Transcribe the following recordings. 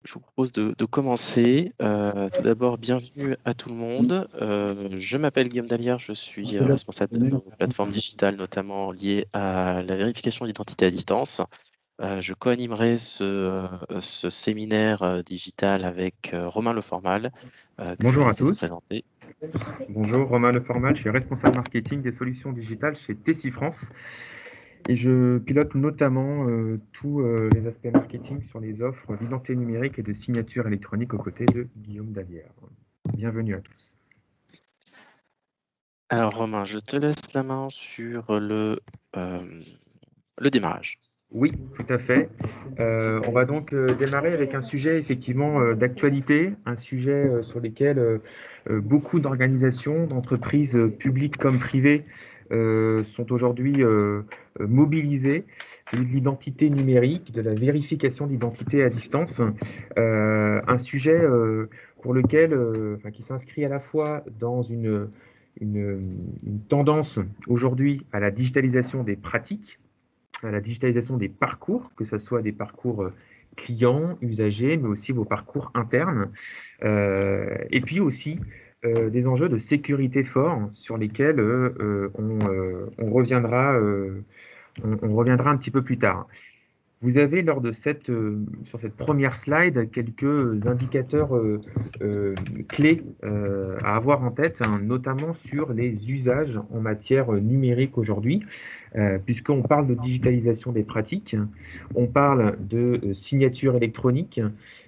Je vous propose de commencer. Tout d'abord, bienvenue à tout le monde. Je m'appelle Guillaume Dallière, je suis responsable de nos plateformes digitales, notamment liées à la vérification d'identité à distance. Je co-animerai ce séminaire digital avec Romain Leformal, que je vais Bonjour à laisser se tous. présenter. Bonjour, Romain Leformal, je suis responsable marketing des solutions digitales chez Tessie France et je pilote notamment tous les aspects marketing sur les offres d'identité numérique et de signature électronique aux côtés de Guillaume Dallière. Bienvenue à tous. Alors Romain, je te laisse la main sur le démarrage. Oui, tout à fait. On va donc démarrer avec un sujet effectivement d'actualité, un sujet sur lequel beaucoup d'organisations, d'entreprises publiques comme privées sont aujourd'hui mobilisées, celui de l'identité numérique, de la vérification d'identité à distance, un sujet pour lequel, qui s'inscrit à la fois dans une tendance aujourd'hui à la digitalisation des pratiques, à la digitalisation des parcours, que ce soit des parcours clients, usagers, mais aussi vos parcours internes. Et puis aussi des enjeux de sécurité forts sur lesquels on reviendra, on reviendra un petit peu plus tard. Vous avez lors de sur cette première slide quelques indicateurs clés à avoir en tête, hein, notamment sur les usages en matière numérique aujourd'hui, puisqu'on parle de digitalisation des pratiques, on parle de signature électronique,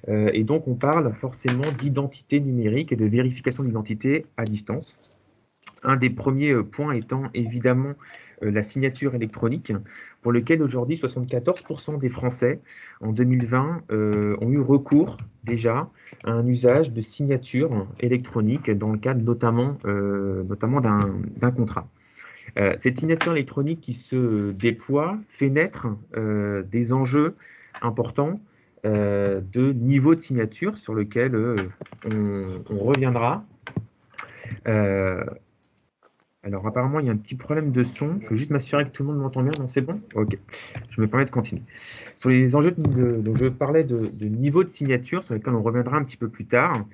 et donc on parle forcément d'identité numérique et de vérification d'identité à distance. Un des premiers points étant évidemment la signature électronique, pour lequel aujourd'hui 74% des Français en 2020 ont eu recours déjà à un usage de signature électronique dans le cadre notamment d'un contrat. Cette signature électronique qui se déploie fait naître des enjeux importants de niveau de signature sur lequel on reviendra. Euh, alors apparemment, il y a un petit problème de son. Je veux juste m'assurer que tout le monde m'entend bien. Non, c'est bon? Ok. Je me permets de continuer. Sur les enjeux, donc je parlais de niveau de signature, sur lesquels on reviendra un petit peu plus tard.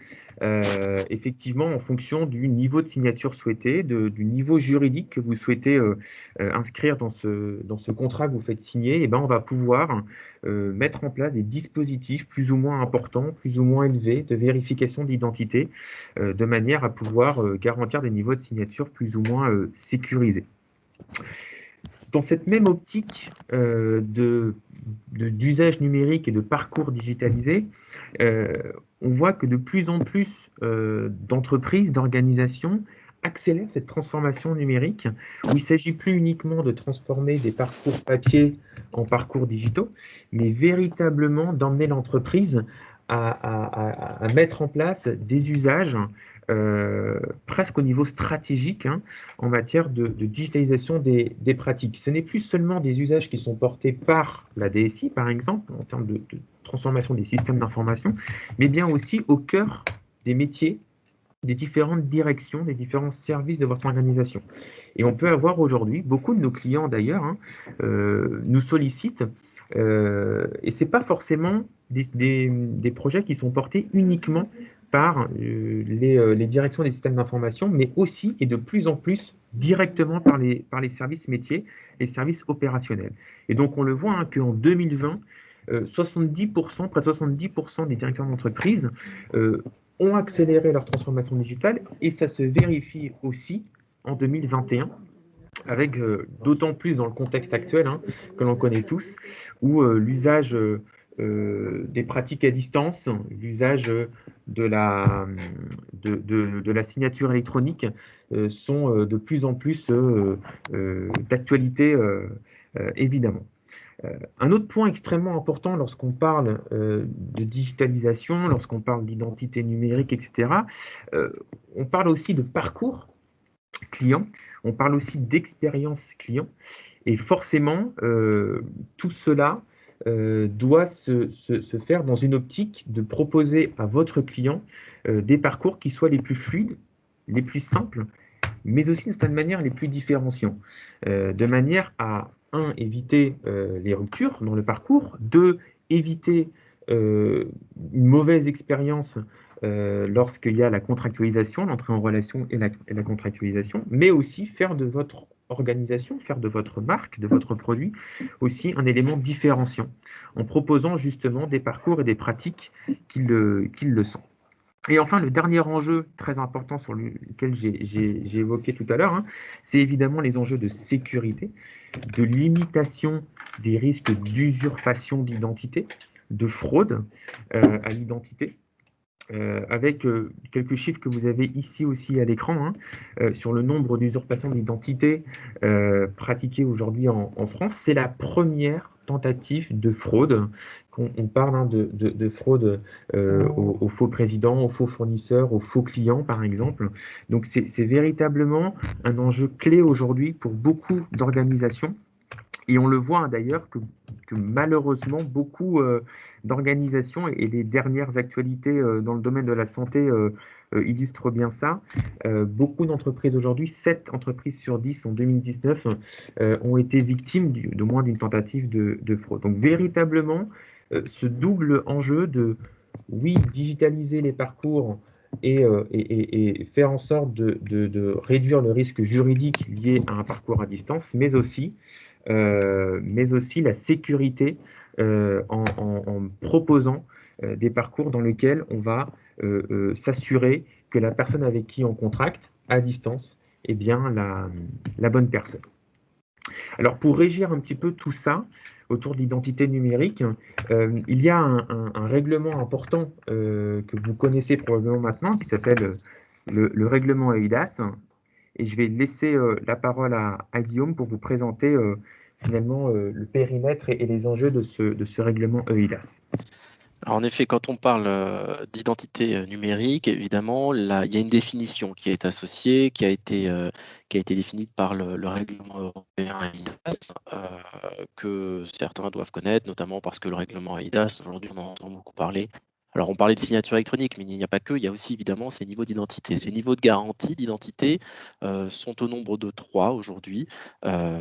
Effectivement, en fonction du niveau de signature souhaité, du niveau juridique que vous souhaitez inscrire dans ce contrat que vous faites signer, et ben, on va pouvoir mettre en place des dispositifs plus ou moins importants, plus ou moins élevés de vérification d'identité, de manière à pouvoir garantir des niveaux de signature plus ou moins sécurisés. Dans cette même optique d'usage numérique et de parcours digitalisé, on voit que de plus en plus d'entreprises, d'organisations accélèrent cette transformation numérique, où il ne s'agit plus uniquement de transformer des parcours papier en parcours digitaux, mais véritablement d'emmener l'entreprise à mettre en place des usages presque au niveau stratégique, hein, en matière de digitalisation des pratiques. Ce n'est plus seulement des usages qui sont portés par la DSI, par exemple, en termes de transformation des systèmes d'information, mais bien aussi au cœur des métiers, des différentes directions, des différents services de votre organisation. Et on peut avoir aujourd'hui, beaucoup de nos clients d'ailleurs, hein, nous sollicitent, et ce n'est pas forcément des projets qui sont portés uniquement par les directions des systèmes d'information, mais aussi et de plus en plus directement par les services métiers, les services opérationnels. Et donc on le voit hein, qu'en 2020, 70%, près de 70% des directeurs d'entreprise ont accéléré leur transformation digitale et ça se vérifie aussi en 2021 avec d'autant plus dans le contexte actuel hein, que l'on connaît tous, où l'usage des pratiques à distance, l'usage de la signature électronique sont de plus en plus d'actualité, évidemment. Un autre point extrêmement important lorsqu'on parle de digitalisation, lorsqu'on parle d'identité numérique, etc., on parle aussi de parcours client, on parle aussi d'expérience client, et forcément, tout cela doit se faire dans une optique de proposer à votre client des parcours qui soient les plus fluides, les plus simples, mais aussi d'une certaine manière les plus différenciants, de manière à, un, éviter les ruptures dans le parcours, deux, éviter une mauvaise expérience lorsqu'il y a la contractualisation, l'entrée en relation et la contractualisation, mais aussi faire de votre organisation, faire de votre marque, de votre produit, aussi un élément différenciant, en proposant justement des parcours et des pratiques qui le sont. Et enfin, le dernier enjeu très important sur lequel j'ai évoqué tout à l'heure, hein, c'est évidemment les enjeux de sécurité, de limitation des risques d'usurpation d'identité, de fraude à l'identité, avec quelques chiffres que vous avez ici aussi à l'écran, hein, sur le nombre d'usurpations d'identité pratiquées aujourd'hui en France. C'est la première tentative de fraude. On parle hein, de fraude aux faux présidents, aux faux fournisseurs, aux faux clients, par exemple. Donc c'est véritablement un enjeu clé aujourd'hui pour beaucoup d'organisations. Et on le voit hein, d'ailleurs que malheureusement, beaucoup d'organisations et les dernières actualités dans le domaine de la santé illustrent bien ça. Beaucoup d'entreprises aujourd'hui, 7 entreprises sur 10 en 2019, ont été victimes de moins d'une tentative de fraude. Donc véritablement, ce double enjeu de, oui, digitaliser les parcours et faire en sorte de réduire le risque juridique lié à un parcours à distance, mais aussi la sécurité en proposant des parcours dans lesquels on va s'assurer que la personne avec qui on contracte à distance est bien la bonne personne. Alors pour régir un petit peu tout ça autour de l'identité numérique, il y a un règlement important que vous connaissez probablement maintenant qui s'appelle le règlement EIDAS. Et je vais laisser la parole à Guillaume pour vous présenter finalement le périmètre et les enjeux de ce règlement EIDAS. Alors, en effet, quand on parle d'identité numérique, évidemment, là, il y a une définition qui est associée, qui a été définie par le règlement européen EIDAS, que certains doivent connaître, notamment parce que le règlement EIDAS, aujourd'hui, on en entend beaucoup parler. Alors, on parlait de signature électronique, mais il n'y a pas que, il y a aussi évidemment ces niveaux d'identité. Ces niveaux de garantie d'identité sont au nombre de 3 aujourd'hui,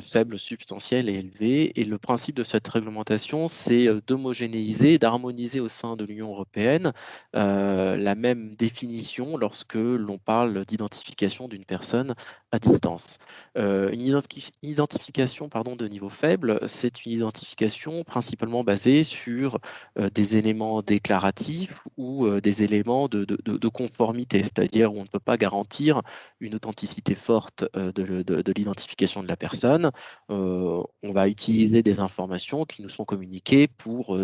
faibles, substantiels et élevés. Et le principe de cette réglementation, c'est d'homogénéiser, d'harmoniser au sein de l'Union européenne la même définition lorsque l'on parle d'identification d'une personne à distance. Une identification pardon, de niveau faible, c'est une identification principalement basée sur des éléments déclaratifs ou des éléments de conformité, c'est-à-dire où on ne peut pas garantir une authenticité forte de l'identification de la personne. On va utiliser des informations qui nous sont communiquées pour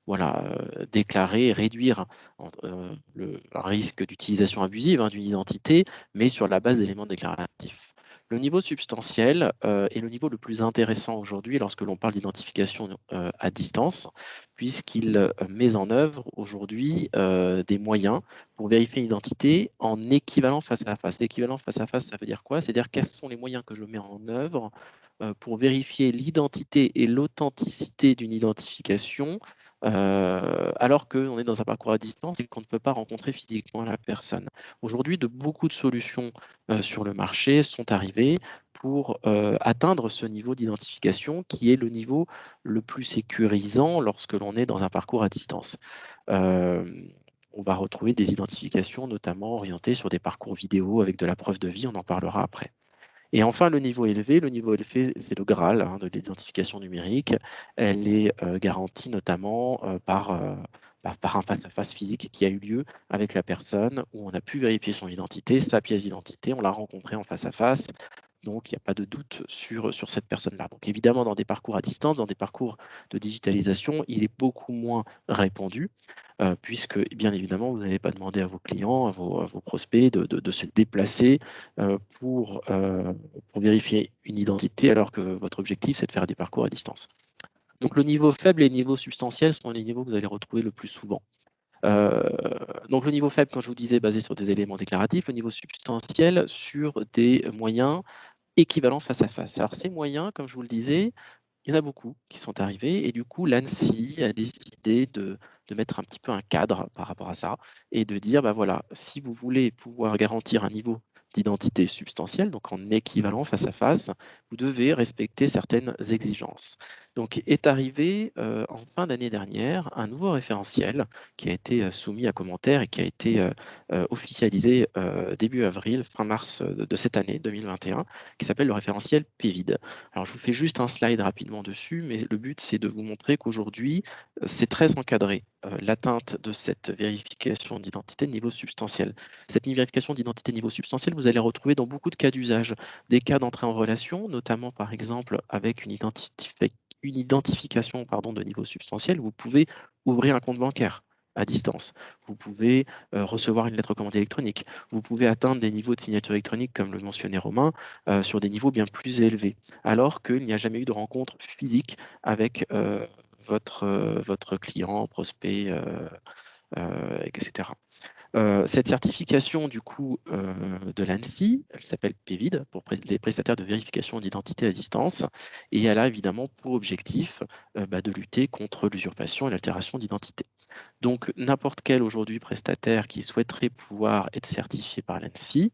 voilà, déclarer et réduire un risque d'utilisation abusive hein, d'une identité, mais sur la base d'éléments déclaratifs. Le niveau substantiel est le niveau le plus intéressant aujourd'hui lorsque l'on parle d'identification à distance, puisqu'il met en œuvre aujourd'hui des moyens pour vérifier une identité en équivalent face à face. L'équivalent face à face, ça veut dire quoi? C'est-à-dire quels sont les moyens que je mets en œuvre pour vérifier l'identité et l'authenticité d'une identification alors qu'on est dans un parcours à distance et qu'on ne peut pas rencontrer physiquement la personne. Aujourd'hui, beaucoup de solutions sur le marché sont arrivées pour atteindre ce niveau d'identification qui est le niveau le plus sécurisant lorsque l'on est dans un parcours à distance. On va retrouver des identifications notamment orientées sur des parcours vidéo avec de la preuve de vie, on en parlera après. Et enfin, le niveau élevé, c'est le Graal hein, de l'identification numérique. Elle est garantie notamment par un face-à-face physique qui a eu lieu avec la personne, où on a pu vérifier son identité, sa pièce d'identité, on l'a rencontré en face-à-face. Donc, il n'y a pas de doute sur cette personne-là. Donc, évidemment, dans des parcours à distance, dans des parcours de digitalisation, il est beaucoup moins répandu, puisque, bien évidemment, vous n'allez pas demander à vos clients, à vos prospects de se déplacer pour vérifier une identité, alors que votre objectif, c'est de faire des parcours à distance. Donc, le niveau faible et le niveau substantiel sont les niveaux que vous allez retrouver le plus souvent. Donc le niveau faible, comme je vous disais, basé sur des éléments déclaratifs, le niveau substantiel sur des moyens équivalents face à face. Alors ces moyens, comme je vous le disais, il y en a beaucoup qui sont arrivés et du coup l'ANSSI a décidé de mettre un petit peu un cadre par rapport à ça et de dire, bah voilà, si vous voulez pouvoir garantir un niveau d'identité substantielle, donc en équivalent face à face, vous devez respecter certaines exigences. Donc est arrivé en fin d'année dernière un nouveau référentiel qui a été soumis à commentaires et qui a été officialisé début avril, fin mars de cette année 2021, qui s'appelle le référentiel PVID. Alors je vous fais juste un slide rapidement dessus, mais le but c'est de vous montrer qu'aujourd'hui c'est très encadré, l'atteinte de cette vérification d'identité de niveau substantiel. Cette vérification d'identité niveau substantiel, vous allez retrouver dans beaucoup de cas d'usage, des cas d'entrée en relation, notamment par exemple avec une identification de niveau substantiel, vous pouvez ouvrir un compte bancaire à distance. Vous pouvez recevoir une lettre commandée électronique. Vous pouvez atteindre des niveaux de signature électronique, comme le mentionnait Romain, sur des niveaux bien plus élevés, alors qu'il n'y a jamais eu de rencontre physique avec votre client, prospect, etc. Cette certification du coup de l'ANSSI, elle s'appelle PVID, pour les prestataires de vérification d'identité à distance, et elle a évidemment pour objectif de lutter contre l'usurpation et l'altération d'identité. Donc n'importe quel aujourd'hui prestataire qui souhaiterait pouvoir être certifié par l'ANSSI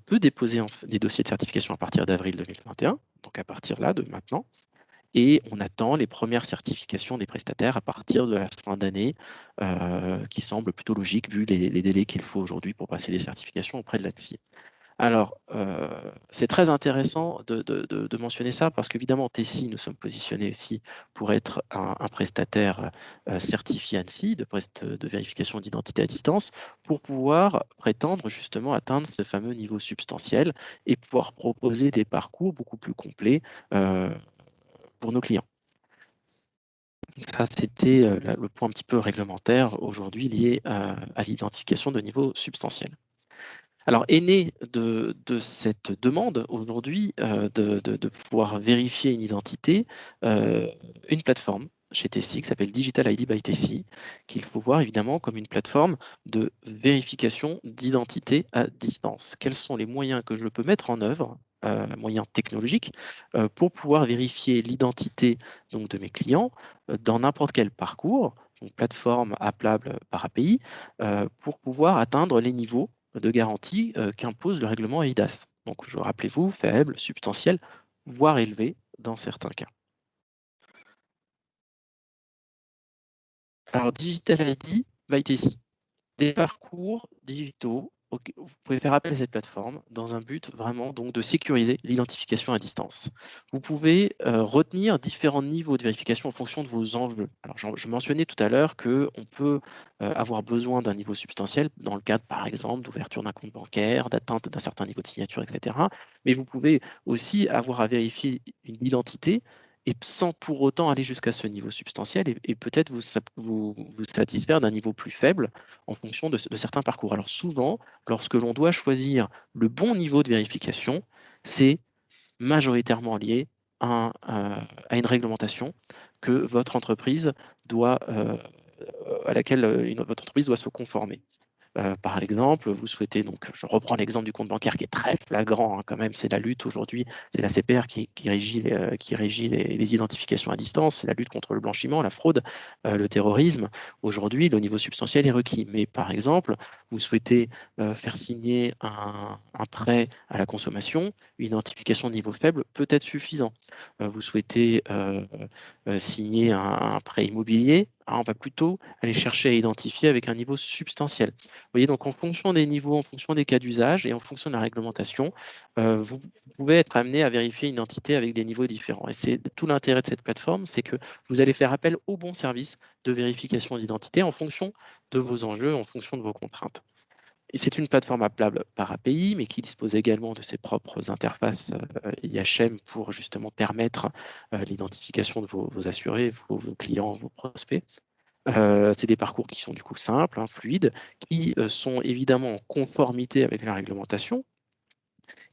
peut déposer des dossiers de certification à partir d'avril 2021, donc à partir là, de maintenant, et on attend les premières certifications des prestataires à partir de la fin d'année, qui semble plutôt logique vu les délais qu'il faut aujourd'hui pour passer des certifications auprès de l'ANSSI. Alors, c'est très intéressant de mentionner ça parce qu'évidemment, Tessie, nous sommes positionnés aussi pour être un prestataire certifié ANSSI de vérification d'identité à distance pour pouvoir prétendre justement atteindre ce fameux niveau substantiel et pouvoir proposer des parcours beaucoup plus complets pour nos clients. Ça, c'était le point un petit peu réglementaire aujourd'hui lié à l'identification de niveau substantiel. Alors, est née de cette demande aujourd'hui de pouvoir vérifier une identité, une plateforme chez Tessie qui s'appelle Digital ID by Tessie, qu'il faut voir évidemment comme une plateforme de vérification d'identité à distance. Quels sont les moyens que je peux mettre en œuvre, moyens technologiques, pour pouvoir vérifier l'identité de mes clients dans n'importe quel parcours, donc plateforme appelable par API, pour pouvoir atteindre les niveaux de garantie qu'impose le règlement eIDAS. Donc, rappelez-vous, faible, substantiel, voire élevé dans certains cas. Alors, Digital ID by Tessie, des parcours digitaux. Vous pouvez faire appel à cette plateforme dans un but vraiment donc de sécuriser l'identification à distance. Vous pouvez retenir différents niveaux de vérification en fonction de vos enjeux. Alors, je mentionnais tout à l'heure qu'on peut avoir besoin d'un niveau substantiel dans le cadre, par exemple, d'ouverture d'un compte bancaire, d'atteinte d'un certain niveau de signature, etc. Mais vous pouvez aussi avoir à vérifier une identité et sans pour autant aller jusqu'à ce niveau substantiel et peut-être vous satisfaire d'un niveau plus faible en fonction de certains parcours. Alors souvent, lorsque l'on doit choisir le bon niveau de vérification, c'est majoritairement lié à une réglementation que votre entreprise doit, à laquelle votre entreprise doit se conformer. Par exemple, vous souhaitez, donc je reprends l'exemple du compte bancaire qui est très flagrant quand même, c'est la lutte aujourd'hui, c'est la CPR qui régit les identifications à distance, c'est la lutte contre le blanchiment, la fraude, le terrorisme. Aujourd'hui, le niveau substantiel est requis. Mais par exemple, vous souhaitez faire signer un prêt à la consommation, une identification de niveau faible peut être suffisant. Vous souhaitez signer un prêt immobilier, on va plutôt aller chercher à identifier avec un niveau substantiel. Vous voyez, donc en fonction des niveaux, en fonction des cas d'usage et en fonction de la réglementation, vous pouvez être amené à vérifier une identité avec des niveaux différents. Et c'est tout l'intérêt de cette plateforme, c'est que vous allez faire appel au bon service de vérification d'identité en fonction de vos enjeux, en fonction de vos contraintes. Et c'est une plateforme appelable par API, mais qui dispose également de ses propres interfaces IHM pour justement permettre l'identification de vos assurés, vos clients, vos prospects. C'est des parcours qui sont du coup simples, fluides, qui sont évidemment en conformité avec la réglementation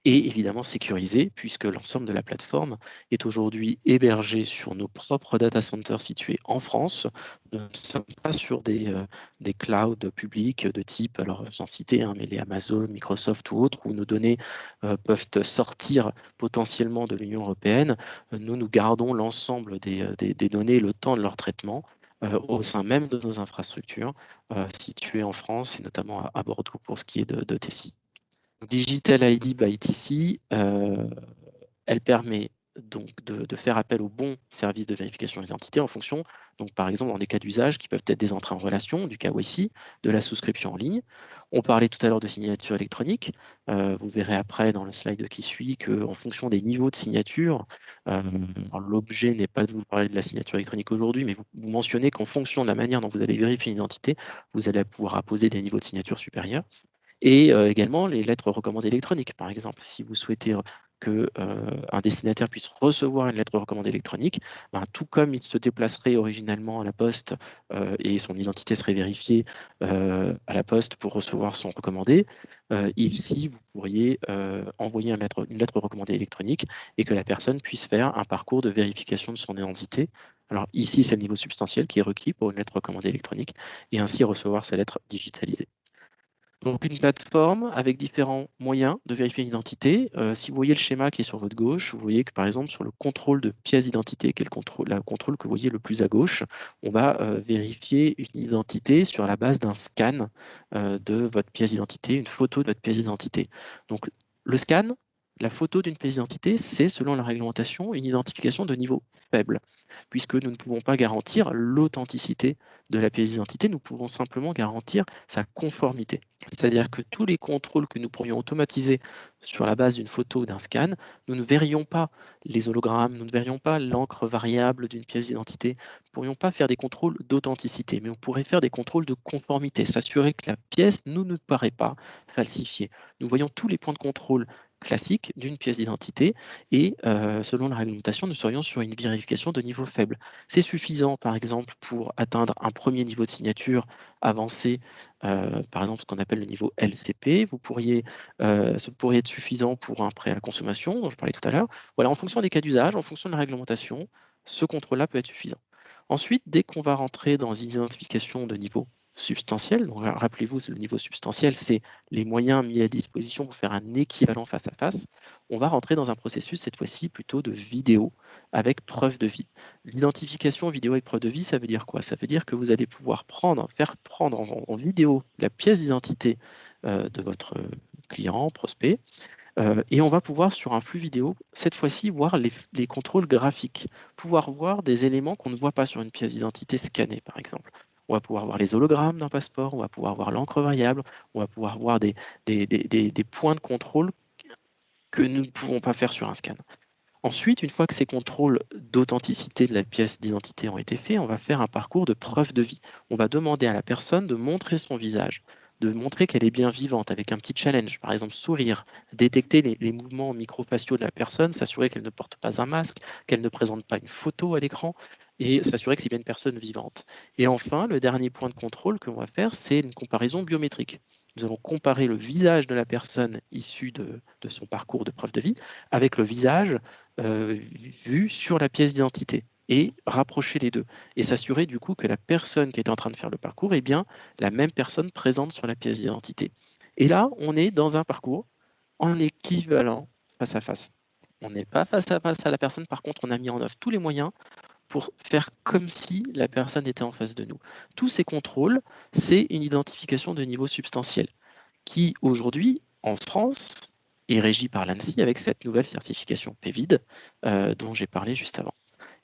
et évidemment sécurisés puisque l'ensemble de la plateforme est aujourd'hui hébergé sur nos propres data centers situés en France. Nous ne sommes pas sur des clouds publics de type, alors sans citer, mais les Amazon, Microsoft ou autres, où nos données peuvent sortir potentiellement de l'Union européenne. Nous gardons l'ensemble des données, le temps de leur traitement au sein même de nos infrastructures situées en France et notamment à Bordeaux pour ce qui est de Tessie. Digital ID by ITC, elle permet donc de faire appel au bon service de vérification d'identité en fonction, donc par exemple dans des cas d'usage qui peuvent être des entrées en relation, du KYC, de la souscription en ligne. On parlait tout à l'heure de signature électronique. Vous verrez après dans le slide qui suit qu'en fonction des niveaux de signature, l'objet n'est pas de vous parler de la signature électronique aujourd'hui, mais vous mentionnez qu'en fonction de la manière dont vous allez vérifier une identité, vous allez pouvoir apposer des niveaux de signature supérieurs. Et également les lettres recommandées électroniques, par exemple. Si vous souhaitez que un destinataire puisse recevoir une lettre recommandée électronique, ben, tout comme il se déplacerait originalement à la poste et son identité serait vérifiée à la poste pour recevoir son recommandé, ici, vous pourriez envoyer une lettre recommandée électronique et que la personne puisse faire un parcours de vérification de son identité. Alors ici, c'est le niveau substantiel qui est requis pour une lettre recommandée électronique et ainsi recevoir sa lettre digitalisée. Donc une plateforme avec différents moyens de vérifier l'identité. Si vous voyez le schéma qui est sur votre gauche, vous voyez que par exemple sur le contrôle de pièce d'identité, qui est le contrôle que vous voyez le plus à gauche, on va vérifier une identité sur la base d'un scan de votre pièce d'identité, une photo de votre pièce d'identité. Donc le scan, la photo d'une pièce d'identité, c'est selon la réglementation une identification de niveau faible, puisque nous ne pouvons pas garantir l'authenticité de la pièce d'identité, nous pouvons simplement garantir sa conformité. C'est-à-dire que tous les contrôles que nous pourrions automatiser sur la base d'une photo ou d'un scan, nous ne verrions pas les hologrammes, nous ne verrions pas l'encre variable d'une pièce d'identité, nous ne pourrions pas faire des contrôles d'authenticité, mais on pourrait faire des contrôles de conformité, s'assurer que la pièce ne nous paraît pas falsifiée. Nous voyons tous les points de contrôle classiques d'une pièce d'identité et selon la réglementation, nous serions sur une vérification de niveau faible. C'est suffisant, par exemple, pour atteindre un premier niveau de signature avancé, par exemple ce qu'on appelle le niveau LCP. Ce pourrait être suffisant pour un prêt à la consommation, dont je parlais tout à l'heure. Voilà, en fonction des cas d'usage, en fonction de la réglementation, ce contrôle-là peut être suffisant. Ensuite, dès qu'on va rentrer dans une identification de niveau substantiel, donc rappelez-vous, le niveau substantiel, c'est les moyens mis à disposition pour faire un équivalent face à face. On va rentrer dans un processus, cette fois-ci, plutôt de vidéo avec preuve de vie. L'identification vidéo avec preuve de vie, ça veut dire quoi? Ça veut dire que vous allez pouvoir faire prendre en vidéo la pièce d'identité de votre client, prospect, et on va pouvoir, sur un flux vidéo, cette fois-ci, voir les contrôles graphiques, pouvoir voir des éléments qu'on ne voit pas sur une pièce d'identité scannée, par exemple. On va pouvoir voir les hologrammes d'un passeport, on va pouvoir voir l'encre variable, on va pouvoir voir des points de contrôle que nous ne pouvons pas faire sur un scan. Ensuite, une fois que ces contrôles d'authenticité de la pièce d'identité ont été faits, on va faire un parcours de preuve de vie. On va demander à la personne de montrer son visage, de montrer qu'elle est bien vivante avec un petit challenge, par exemple sourire, détecter les mouvements microfaciaux de la personne, s'assurer qu'elle ne porte pas un masque, qu'elle ne présente pas une photo à l'écran et s'assurer que c'est bien une personne vivante. Et enfin, le dernier point de contrôle que l'on va faire, c'est une comparaison biométrique. Nous allons comparer le visage de la personne issue de son parcours de preuve de vie avec le visage vu sur la pièce d'identité et rapprocher les deux et s'assurer du coup que la personne qui est en train de faire le parcours est bien la même personne présente sur la pièce d'identité. Et là, on est dans un parcours en équivalent face à face. On n'est pas face à face à la personne, par contre, on a mis en œuvre tous les moyens pour faire comme si la personne était en face de nous. Tous ces contrôles, c'est une identification de niveau substantiel qui aujourd'hui, en France, est régie par l'ANSSI avec cette nouvelle certification PEVID dont j'ai parlé juste avant.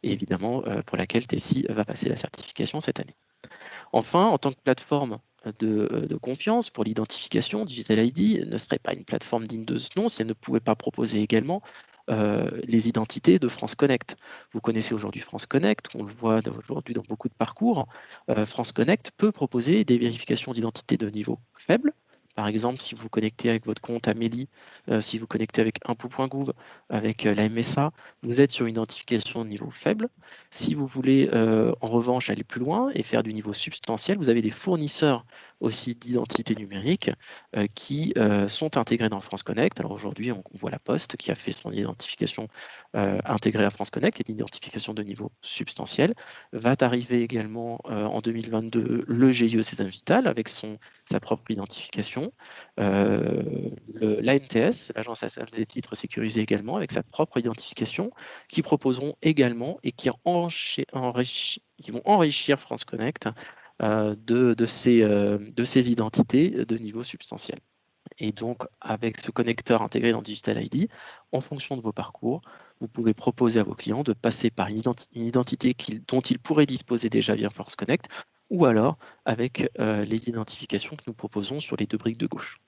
Et évidemment, pour laquelle Tessie va passer la certification cette année. Enfin, en tant que plateforme de confiance pour l'identification, Digital ID ne serait pas une plateforme digne de ce nom si elle ne pouvait pas proposer également les identités de France Connect. Vous connaissez aujourd'hui France Connect, on le voit aujourd'hui dans beaucoup de parcours. France Connect peut proposer des vérifications d'identité de niveau faible. Par exemple, si vous vous connectez avec votre compte Amélie, si vous connectez avec impôt.gouv, avec la MSA, vous êtes sur une identification de niveau faible. Si vous voulez en revanche aller plus loin et faire du niveau substantiel, vous avez des fournisseurs aussi d'identité numérique qui sont intégrés dans France Connect. Alors aujourd'hui, on voit la Poste qui a fait son identification intégrée à France Connect, et l'identification de niveau substantiel. Va arriver également en 2022 le GIE Sésame Vital avec sa propre identification. L'ANTS, l'Agence nationale des titres sécurisés également, avec sa propre identification, qui proposeront également et qui vont enrichir France Connect de ces identités de niveau substantiel. Et donc, avec ce connecteur intégré dans Digital ID, en fonction de vos parcours, vous pouvez proposer à vos clients de passer par une identité dont ils pourraient disposer déjà via Force Connect, ou alors avec les identifications que nous proposons sur les 2 briques de gauche.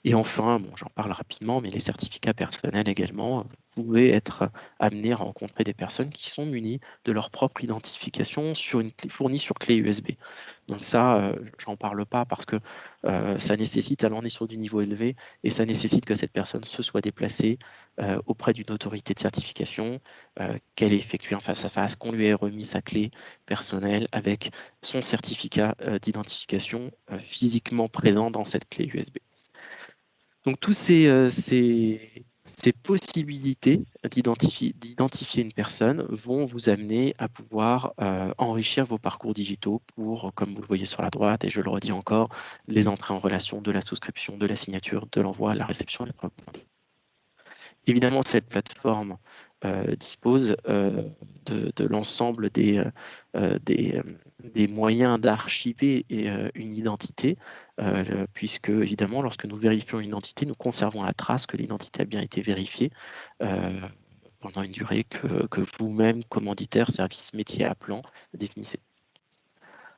Et enfin, bon, j'en parle rapidement, mais les certificats personnels également, vous pouvez être amené à rencontrer des personnes qui sont munies de leur propre identification sur une clé, fournie sur clé USB. Donc ça, j'en parle pas parce que ça nécessite, alors on est sur du niveau élevé, et ça nécessite que cette personne se soit déplacée auprès d'une autorité de certification, qu'elle ait effectué un face-à-face, qu'on lui ait remis sa clé personnelle avec son certificat d'identification physiquement présent dans cette clé USB. Donc, tous ces possibilités d'identifier une personne vont vous amener à pouvoir enrichir vos parcours digitaux pour, comme vous le voyez sur la droite, et je le redis encore, les entrées en relation de la souscription, de la signature, de l'envoi, la réception et la recommandation. Évidemment, cette plateforme dispose de l'ensemble des moyens d'archiver une identité, puisque, évidemment, lorsque nous vérifions une identité, nous conservons la trace que l'identité a bien été vérifiée euh, pendant une durée que vous-même, commanditaire, service métier appelant, définissez.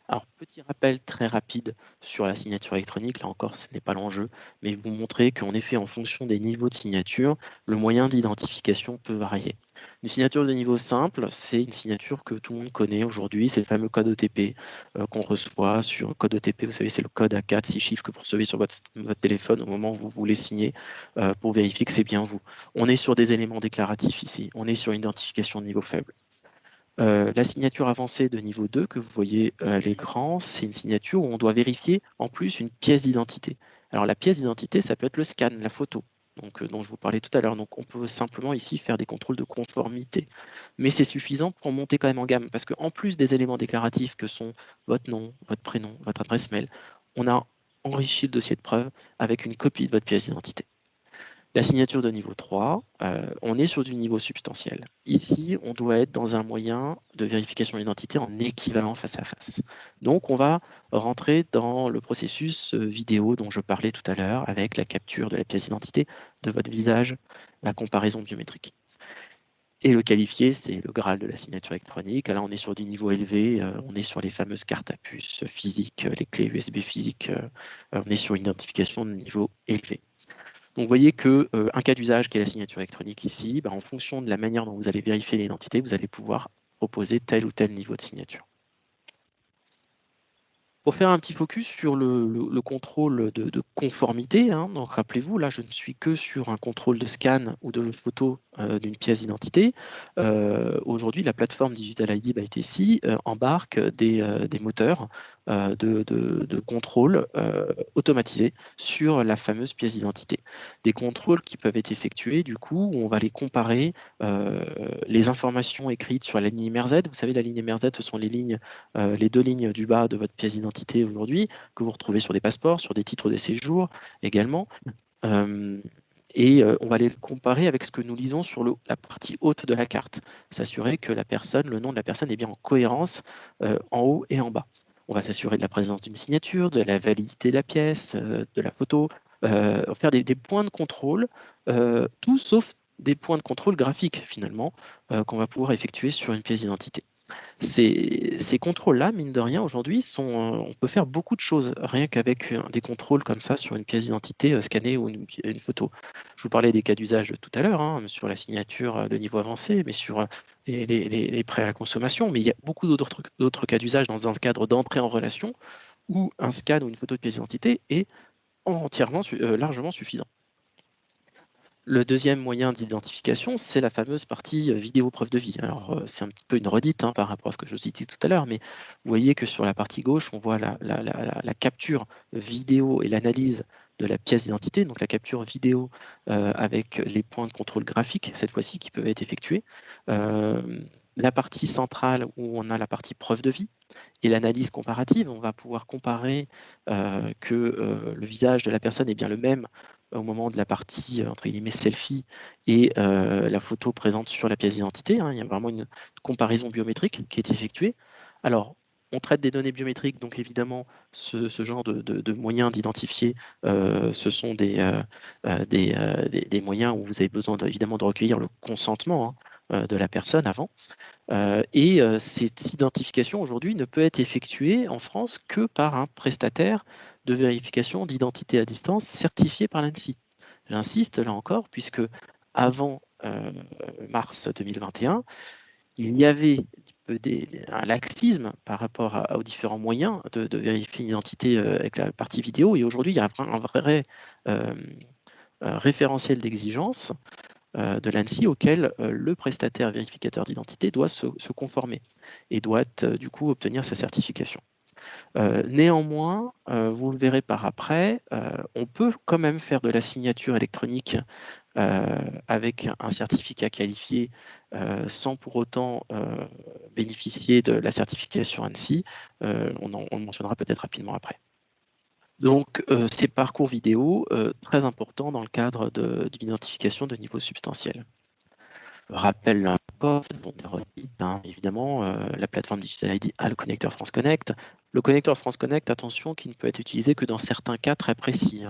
Alors, petit rappel très rapide sur la signature électronique, là encore, ce n'est pas l'enjeu, mais vous montrer qu'en effet, en fonction des niveaux de signature, le moyen d'identification peut varier. Une signature de niveau simple, c'est une signature que tout le monde connaît aujourd'hui, c'est le fameux code OTP qu'on reçoit sur code OTP, vous savez, c'est le code à 4, 6 chiffres que vous recevez sur votre téléphone au moment où vous voulez signer pour vérifier que c'est bien vous. On est sur des éléments déclaratifs ici, on est sur une identification de niveau faible. La signature avancée de niveau 2 que vous voyez à l'écran, c'est une signature où on doit vérifier en plus une pièce d'identité. Alors la pièce d'identité, ça peut être le scan, la photo, donc, dont je vous parlais tout à l'heure. Donc on peut simplement ici faire des contrôles de conformité. Mais c'est suffisant pour monter quand même en gamme, parce qu'en plus des éléments déclaratifs que sont votre nom, votre prénom, votre adresse mail, on a enrichi le dossier de preuve avec une copie de votre pièce d'identité. La signature de niveau 3, on est sur du niveau substantiel. Ici, on doit être dans un moyen de vérification d'identité en équivalent face à face. Donc, on va rentrer dans le processus vidéo dont je parlais tout à l'heure avec la capture de la pièce d'identité, de votre visage, la comparaison biométrique. Et le qualifié, c'est le Graal de la signature électronique. Là, on est sur du niveau élevé, on est sur les fameuses cartes à puce physiques, les clés USB physiques, on est sur une identification de niveau élevé. Donc, vous voyez qu'un cas d'usage qui est la signature électronique ici, en fonction de la manière dont vous allez vérifier l'identité, vous allez pouvoir proposer tel ou tel niveau de signature. Pour faire un petit focus sur le contrôle de conformité, hein, donc rappelez-vous, là je ne suis que sur un contrôle de scan ou de photo d'une pièce d'identité. Aujourd'hui, la plateforme Digital ID by TC embarque des moteurs de contrôle automatisés sur la fameuse pièce d'identité. Des contrôles qui peuvent être effectués, du coup, où on va les comparer, les informations écrites sur la ligne MRZ. Vous savez, la ligne MRZ, ce sont les 2 lignes du bas de votre pièce d'identité aujourd'hui, que vous retrouvez sur des passeports, sur des titres de séjour également. On va les comparer avec ce que nous lisons sur la partie haute de la carte. S'assurer que le nom de la personne est bien en cohérence en haut et en bas. On va s'assurer de la présence d'une signature, de la validité de la pièce, de la photo, faire des points de contrôle, tout sauf des points de contrôle graphiques finalement, qu'on va pouvoir effectuer sur une pièce d'identité. Ces contrôles-là, mine de rien, aujourd'hui, on peut faire beaucoup de choses, rien qu'avec des contrôles comme ça sur une pièce d'identité scannée ou une photo. Je vous parlais des cas d'usage tout à l'heure, hein, sur la signature de niveau avancé, mais sur les prêts à la consommation. Mais il y a beaucoup d'autres cas d'usage dans un cadre d'entrée en relation où un scan ou une photo de pièce d'identité est largement suffisant. Le deuxième moyen d'identification, c'est la fameuse partie vidéo preuve de vie. Alors, c'est un petit peu une redite par rapport à ce que je vous ai dit tout à l'heure, mais vous voyez que sur la partie gauche, on voit la capture vidéo et l'analyse de la pièce d'identité, donc la capture vidéo avec les points de contrôle graphique, cette fois-ci, qui peuvent être effectués. La partie centrale où on a la partie preuve de vie et l'analyse comparative, on va pouvoir comparer que le visage de la personne est bien le même au moment de la partie entre guillemets selfie et la photo présente sur la pièce d'identité. Hein. Il y a vraiment une comparaison biométrique qui est effectuée. Alors, On traite des données biométriques, donc évidemment, ce genre de moyens d'identifier, ce sont des moyens où vous avez besoin évidemment de recueillir le consentement de la personne avant. Cette identification aujourd'hui ne peut être effectuée en France que par un prestataire de vérification d'identité à distance certifié par l'ANSSI. J'insiste là encore, puisque avant mars 2021, il y avait un laxisme par rapport aux différents moyens de vérifier une identité avec la partie vidéo, et aujourd'hui il y a un vrai référentiel d'exigence de l'ANSSI auquel le prestataire vérificateur d'identité doit se conformer et doit du coup obtenir sa certification. Néanmoins, vous le verrez par après, on peut quand même faire de la signature électronique avec un certificat qualifié sans pour autant bénéficier de la certification ANSSI. On le mentionnera peut-être rapidement après. Donc, ces parcours vidéo, très importants dans le cadre d'une identification de niveau substantiel. Rappel là encore, c'est bon, évidemment, la plateforme Digital ID a le connecteur France Connect. Le connecteur France Connect, attention, qui ne peut être utilisé que dans certains cas très précis.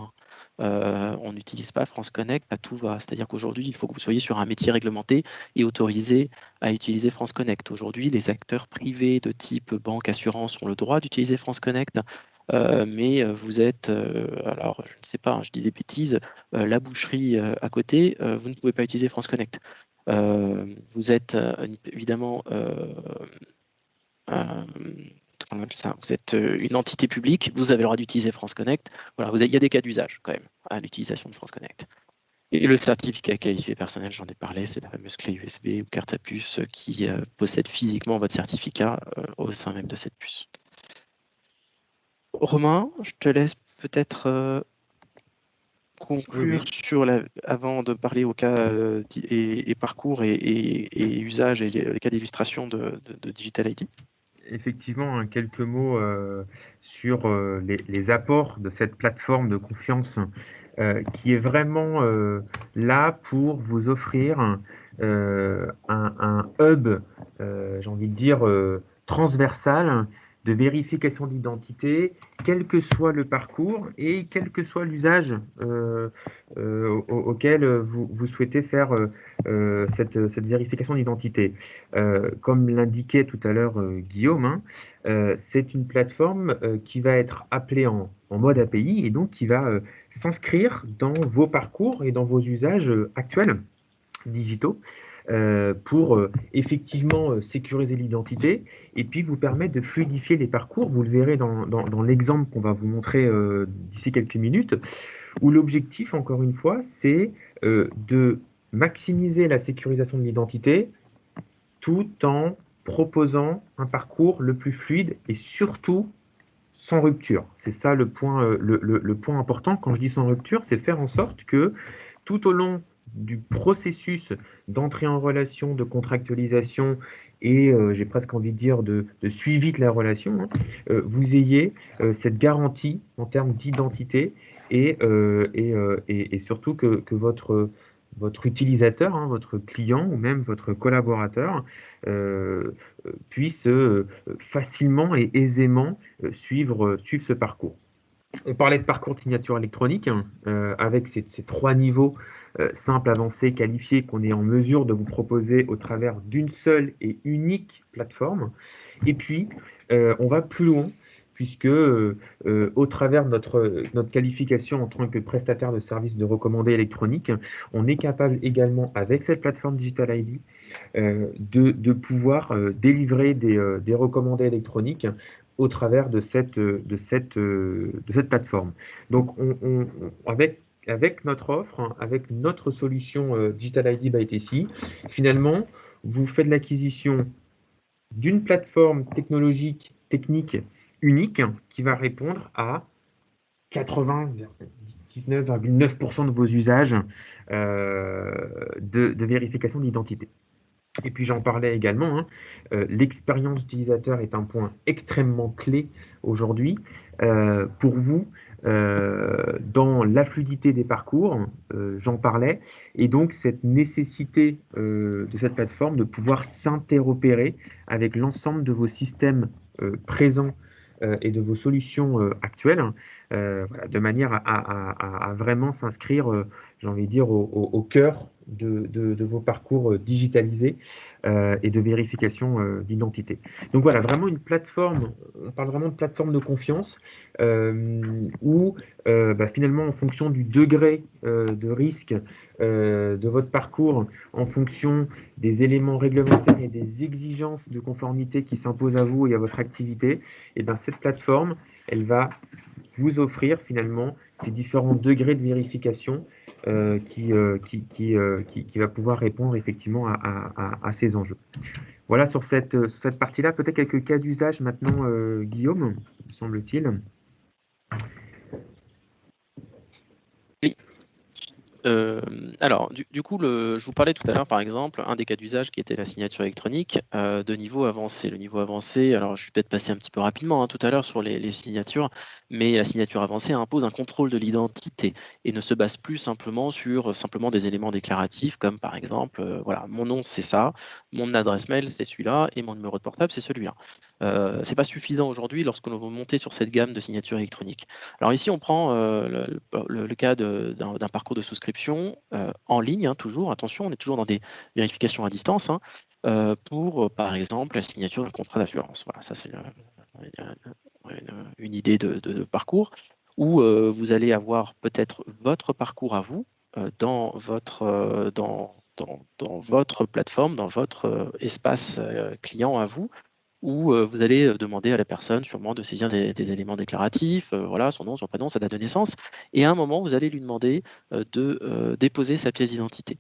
On n'utilise pas France Connect à tout va. C'est-à-dire qu'aujourd'hui, il faut que vous soyez sur un métier réglementé et autorisé à utiliser France Connect. Aujourd'hui, les acteurs privés de type banque, assurance ont le droit d'utiliser France Connect. Mais vous êtes, alors je ne sais pas, je dis des bêtises, la boucherie à côté, vous ne pouvez pas utiliser France Connect. Vous êtes évidemment comment on appelle ça, vous êtes une entité publique, vous avez le droit d'utiliser France Connect. Voilà, il y a des cas d'usage quand même à l'utilisation de France Connect. Et le certificat qualifié personnel, j'en ai parlé, c'est la fameuse clé USB ou carte à puce qui possède physiquement votre certificat au sein même de cette puce. Romain, je te laisse peut-être conclure sur avant de parler au cas et parcours et usage et les cas d'illustration de Digital ID. Effectivement, quelques mots sur les apports de cette plateforme de confiance qui est vraiment là pour vous offrir un hub, j'ai envie de dire, transversal de vérification d'identité, quel que soit le parcours et quel que soit l'usage auquel vous souhaitez faire cette vérification d'identité. Comme l'indiquait tout à l'heure Guillaume, hein, c'est une plateforme qui va être appelée en mode API et donc qui va s'inscrire dans vos parcours et dans vos usages actuels digitaux pour effectivement sécuriser l'identité et puis vous permettre de fluidifier les parcours. Vous le verrez dans l'exemple qu'on va vous montrer d'ici quelques minutes, où l'objectif, encore une fois, c'est de maximiser la sécurisation de l'identité tout en proposant un parcours le plus fluide et surtout sans rupture. C'est ça le point, le point important. Quand je dis sans rupture, c'est faire en sorte que tout au long du processus d'entrée en relation, de contractualisation et j'ai presque envie de dire de suivi de la relation, hein, vous ayez cette garantie en termes d'identité et surtout que votre utilisateur, hein, votre client ou même votre collaborateur puisse facilement et aisément suivre ce parcours. On parlait de parcours de signature électronique hein, avec ces trois niveaux simples, avancés, qualifiés qu'on est en mesure de vous proposer au travers d'une seule et unique plateforme. Et puis, on va plus loin puisque au travers de notre qualification en tant que prestataire de services de recommandés électroniques, on est capable également, avec cette plateforme Digital ID, de pouvoir délivrer des recommandés électroniques au travers de cette plateforme. Donc, avec notre offre, hein, avec notre solution Digital ID by TC, finalement, vous faites l'acquisition d'une plateforme technologique, technique unique qui va répondre à 99,9% de vos usages de vérification d'identité. Et puis j'en parlais également, hein, l'expérience utilisateur est un point extrêmement clé aujourd'hui pour vous dans la fluidité des parcours, j'en parlais, et donc cette nécessité de cette plateforme de pouvoir s'interopérer avec l'ensemble de vos systèmes présents et de vos solutions actuelles, voilà, de manière à vraiment s'inscrire, j'ai envie de dire, au cœur de vos parcours digitalisés et de vérification d'identité. Donc voilà, vraiment une plateforme, on parle vraiment de plateforme de confiance où finalement, en fonction du degré de risque de votre parcours, en fonction des éléments réglementaires et des exigences de conformité qui s'imposent à vous et à votre activité, et ben, cette plateforme, elle va vous offrir finalement ces différents degrés de vérification qui va pouvoir répondre effectivement à ces enjeux. Voilà sur cette partie-là, peut-être quelques cas d'usage maintenant, Guillaume, semble-t-il. Alors, du coup, je vous parlais tout à l'heure, par exemple, un des cas d'usage qui était la signature électronique de niveau avancé. Le niveau avancé, alors je vais peut-être passer un petit peu rapidement tout à l'heure sur les signatures, mais la signature avancée impose un contrôle de l'identité et ne se base plus simplement sur simplement des éléments déclaratifs, comme par exemple, voilà, mon nom c'est ça, mon adresse mail c'est celui-là et mon numéro de portable c'est celui-là. C'est pas suffisant aujourd'hui lorsque l'on veut monter sur cette gamme de signature électronique. Alors ici, on prend le cas d'un parcours de souscription en ligne, toujours, attention, on est toujours dans des vérifications à distance, pour, par exemple, la signature d'un contrat d'assurance. Voilà, ça c'est une idée de parcours où vous allez avoir peut-être votre parcours à vous dans votre plateforme, dans votre espace client à vous, où vous allez demander à la personne sûrement de saisir des éléments déclaratifs, voilà, son nom, son prénom, sa date de naissance, et à un moment, vous allez lui demander de déposer sa pièce d'identité.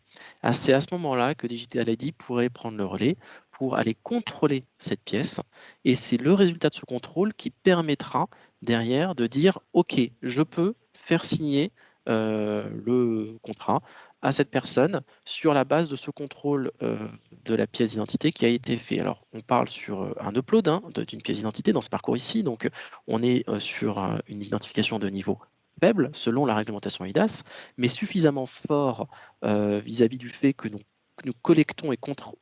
C'est à ce moment-là que Digital ID pourrait prendre le relais pour aller contrôler cette pièce, et c'est le résultat de ce contrôle qui permettra derrière de dire OK, je peux faire signer le contrat à cette personne sur la base de ce contrôle de la pièce d'identité qui a été fait. Alors, on parle sur un upload d'une pièce d'identité dans ce parcours ici. Donc, on est sur une identification de niveau faible selon la réglementation eIDAS, mais suffisamment fort vis-à-vis du fait que nous collectons et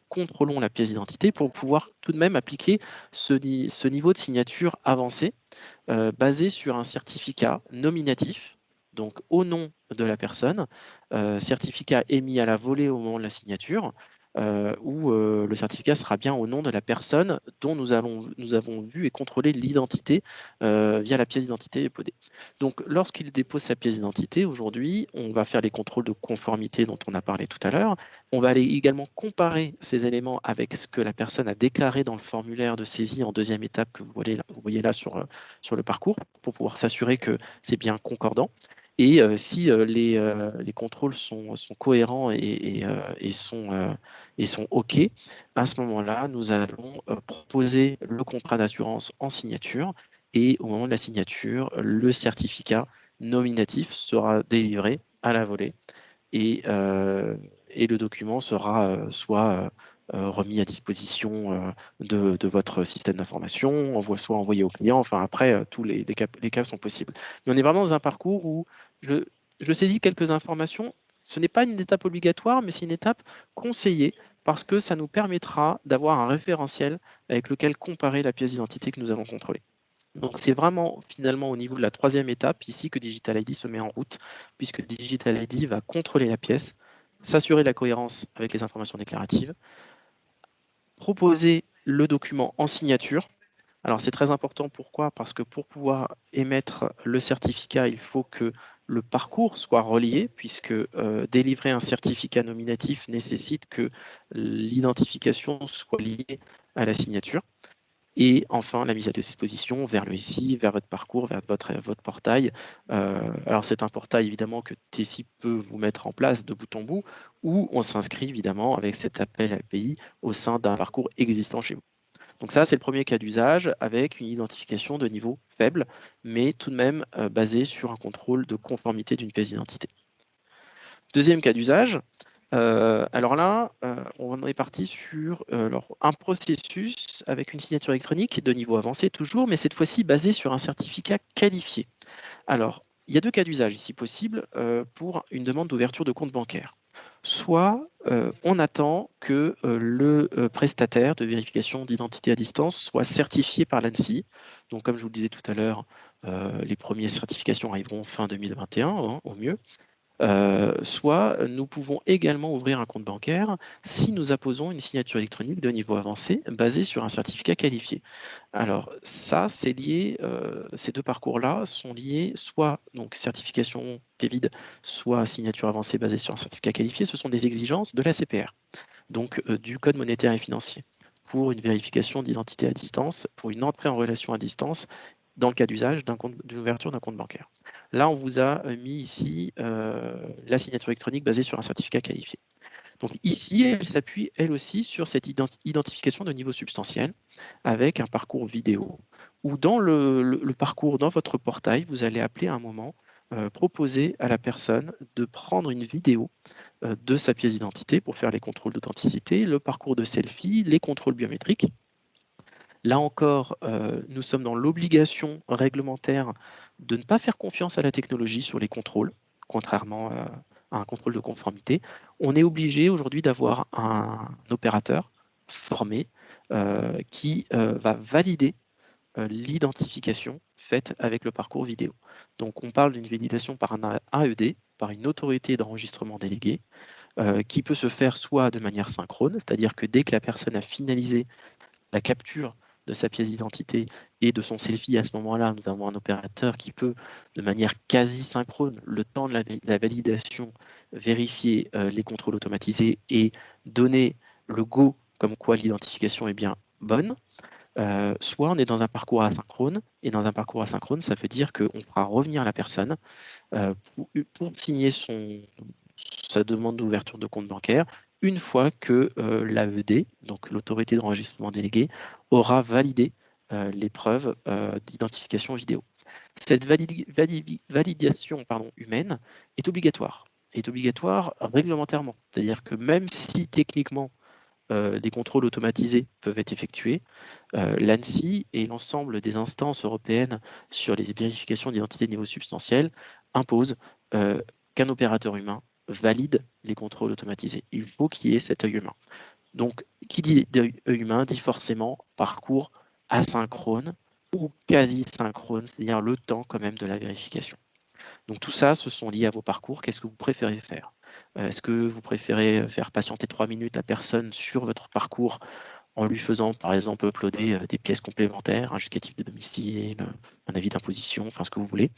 contrôlons la pièce d'identité pour pouvoir tout de même appliquer ce niveau de signature avancé basé sur un certificat nominatif, donc au nom de la personne, certificat émis à la volée au moment de la signature, où le certificat sera bien au nom de la personne dont nous avons vu et contrôlé l'identité via la pièce d'identité podée. Donc lorsqu'il dépose sa pièce d'identité, aujourd'hui, on va faire les contrôles de conformité dont on a parlé tout à l'heure. On va aller également comparer ces éléments avec ce que la personne a déclaré dans le formulaire de saisie en deuxième étape que vous voyez là sur le parcours pour pouvoir s'assurer que c'est bien concordant. Et si les contrôles sont cohérents et sont OK, à ce moment-là, nous allons proposer le contrat d'assurance en signature. Et au moment de la signature, le certificat nominatif sera délivré à la volée et le document sera soit remis à disposition de votre système d'information, soit envoyé au client, enfin après, tous les cas sont possibles. Mais on est vraiment dans un parcours où je saisis quelques informations. Ce n'est pas une étape obligatoire, mais c'est une étape conseillée parce que ça nous permettra d'avoir un référentiel avec lequel comparer la pièce d'identité que nous allons contrôler. Donc c'est vraiment finalement au niveau de la troisième étape ici que Digital ID se met en route, puisque Digital ID va contrôler la pièce, s'assurer de la cohérence avec les informations déclaratives, proposer le document en signature. Alors c'est très important, pourquoi? Parce que pour pouvoir émettre le certificat, il faut que le parcours soit relié, puisque délivrer un certificat nominatif nécessite que l'identification soit liée à la signature. Et enfin, la mise à disposition vers le SI, vers votre parcours, vers votre portail. Alors, c'est un portail évidemment que Tessi peut vous mettre en place de bout en bout, ou on s'inscrit évidemment avec cet appel API au sein d'un parcours existant chez vous. Donc ça, c'est le premier cas d'usage avec une identification de niveau faible, mais tout de même basé sur un contrôle de conformité d'une pièce d'identité. Deuxième cas d'usage, alors là, on est parti sur un processus avec une signature électronique de niveau avancé toujours, mais cette fois-ci basé sur un certificat qualifié. Alors, il y a deux cas d'usage ici possibles pour une demande d'ouverture de compte bancaire. Soit on attend que le prestataire de vérification d'identité à distance soit certifié par l'ANSSI. Donc, comme je vous le disais tout à l'heure, les premières certifications arriveront fin 2021, hein, au mieux. Soit nous pouvons également ouvrir un compte bancaire si nous apposons une signature électronique de niveau avancé basée sur un certificat qualifié. Alors ça, c'est lié, ces deux parcours-là sont liés soit donc certification PEVID, soit signature avancée basée sur un certificat qualifié. Ce sont des exigences de la CPR, donc du Code monétaire et financier, pour une vérification d'identité à distance, pour une entrée en relation à distance, dans le cas d'usage d'une ouverture d'un compte bancaire. Là, on vous a mis ici la signature électronique basée sur un certificat qualifié. Donc ici, elle s'appuie elle aussi sur cette identification de niveau substantiel avec un parcours vidéo, où dans le parcours, dans votre portail, vous allez appeler à un moment, proposer à la personne de prendre une vidéo de sa pièce d'identité pour faire les contrôles d'authenticité, le parcours de selfie, les contrôles biométriques. Là encore, nous sommes dans l'obligation réglementaire de ne pas faire confiance à la technologie sur les contrôles, contrairement à un contrôle de conformité. On est obligé aujourd'hui d'avoir un opérateur formé qui va valider l'identification faite avec le parcours vidéo. Donc on parle d'une validation par un AED, par une autorité d'enregistrement déléguée, qui peut se faire soit de manière synchrone, c'est-à-dire que dès que la personne a finalisé la capture de sa pièce d'identité et de son selfie, à ce moment-là, nous avons un opérateur qui peut, de manière quasi synchrone, le temps de la validation, vérifier les contrôles automatisés et donner le go comme quoi l'identification est bien bonne. Soit on est dans un parcours asynchrone, et dans un parcours asynchrone, ça veut dire qu'on fera revenir la personne pour signer sa demande d'ouverture de compte bancaire une fois que l'AED, donc l'autorité d'enregistrement déléguée, aura validé les preuves d'identification vidéo. Cette validation humaine est obligatoire réglementairement. C'est-à-dire que même si techniquement des contrôles automatisés peuvent être effectués, l'ANSSI et l'ensemble des instances européennes sur les vérifications d'identité de niveau substantiel imposent qu'un opérateur humain valide les contrôles automatisés. Il faut qu'il y ait cet œil humain. Donc, qui dit œil humain dit forcément parcours asynchrone ou quasi synchrone, c'est-à-dire le temps quand même de la vérification. Donc tout ça, ce sont liés à vos parcours. Qu'est-ce que vous préférez faire? Est-ce que vous préférez faire patienter 3 minutes la personne sur votre parcours en lui faisant, par exemple, uploader des pièces complémentaires, un justificatif de domicile, un avis d'imposition, enfin ce que vous voulez,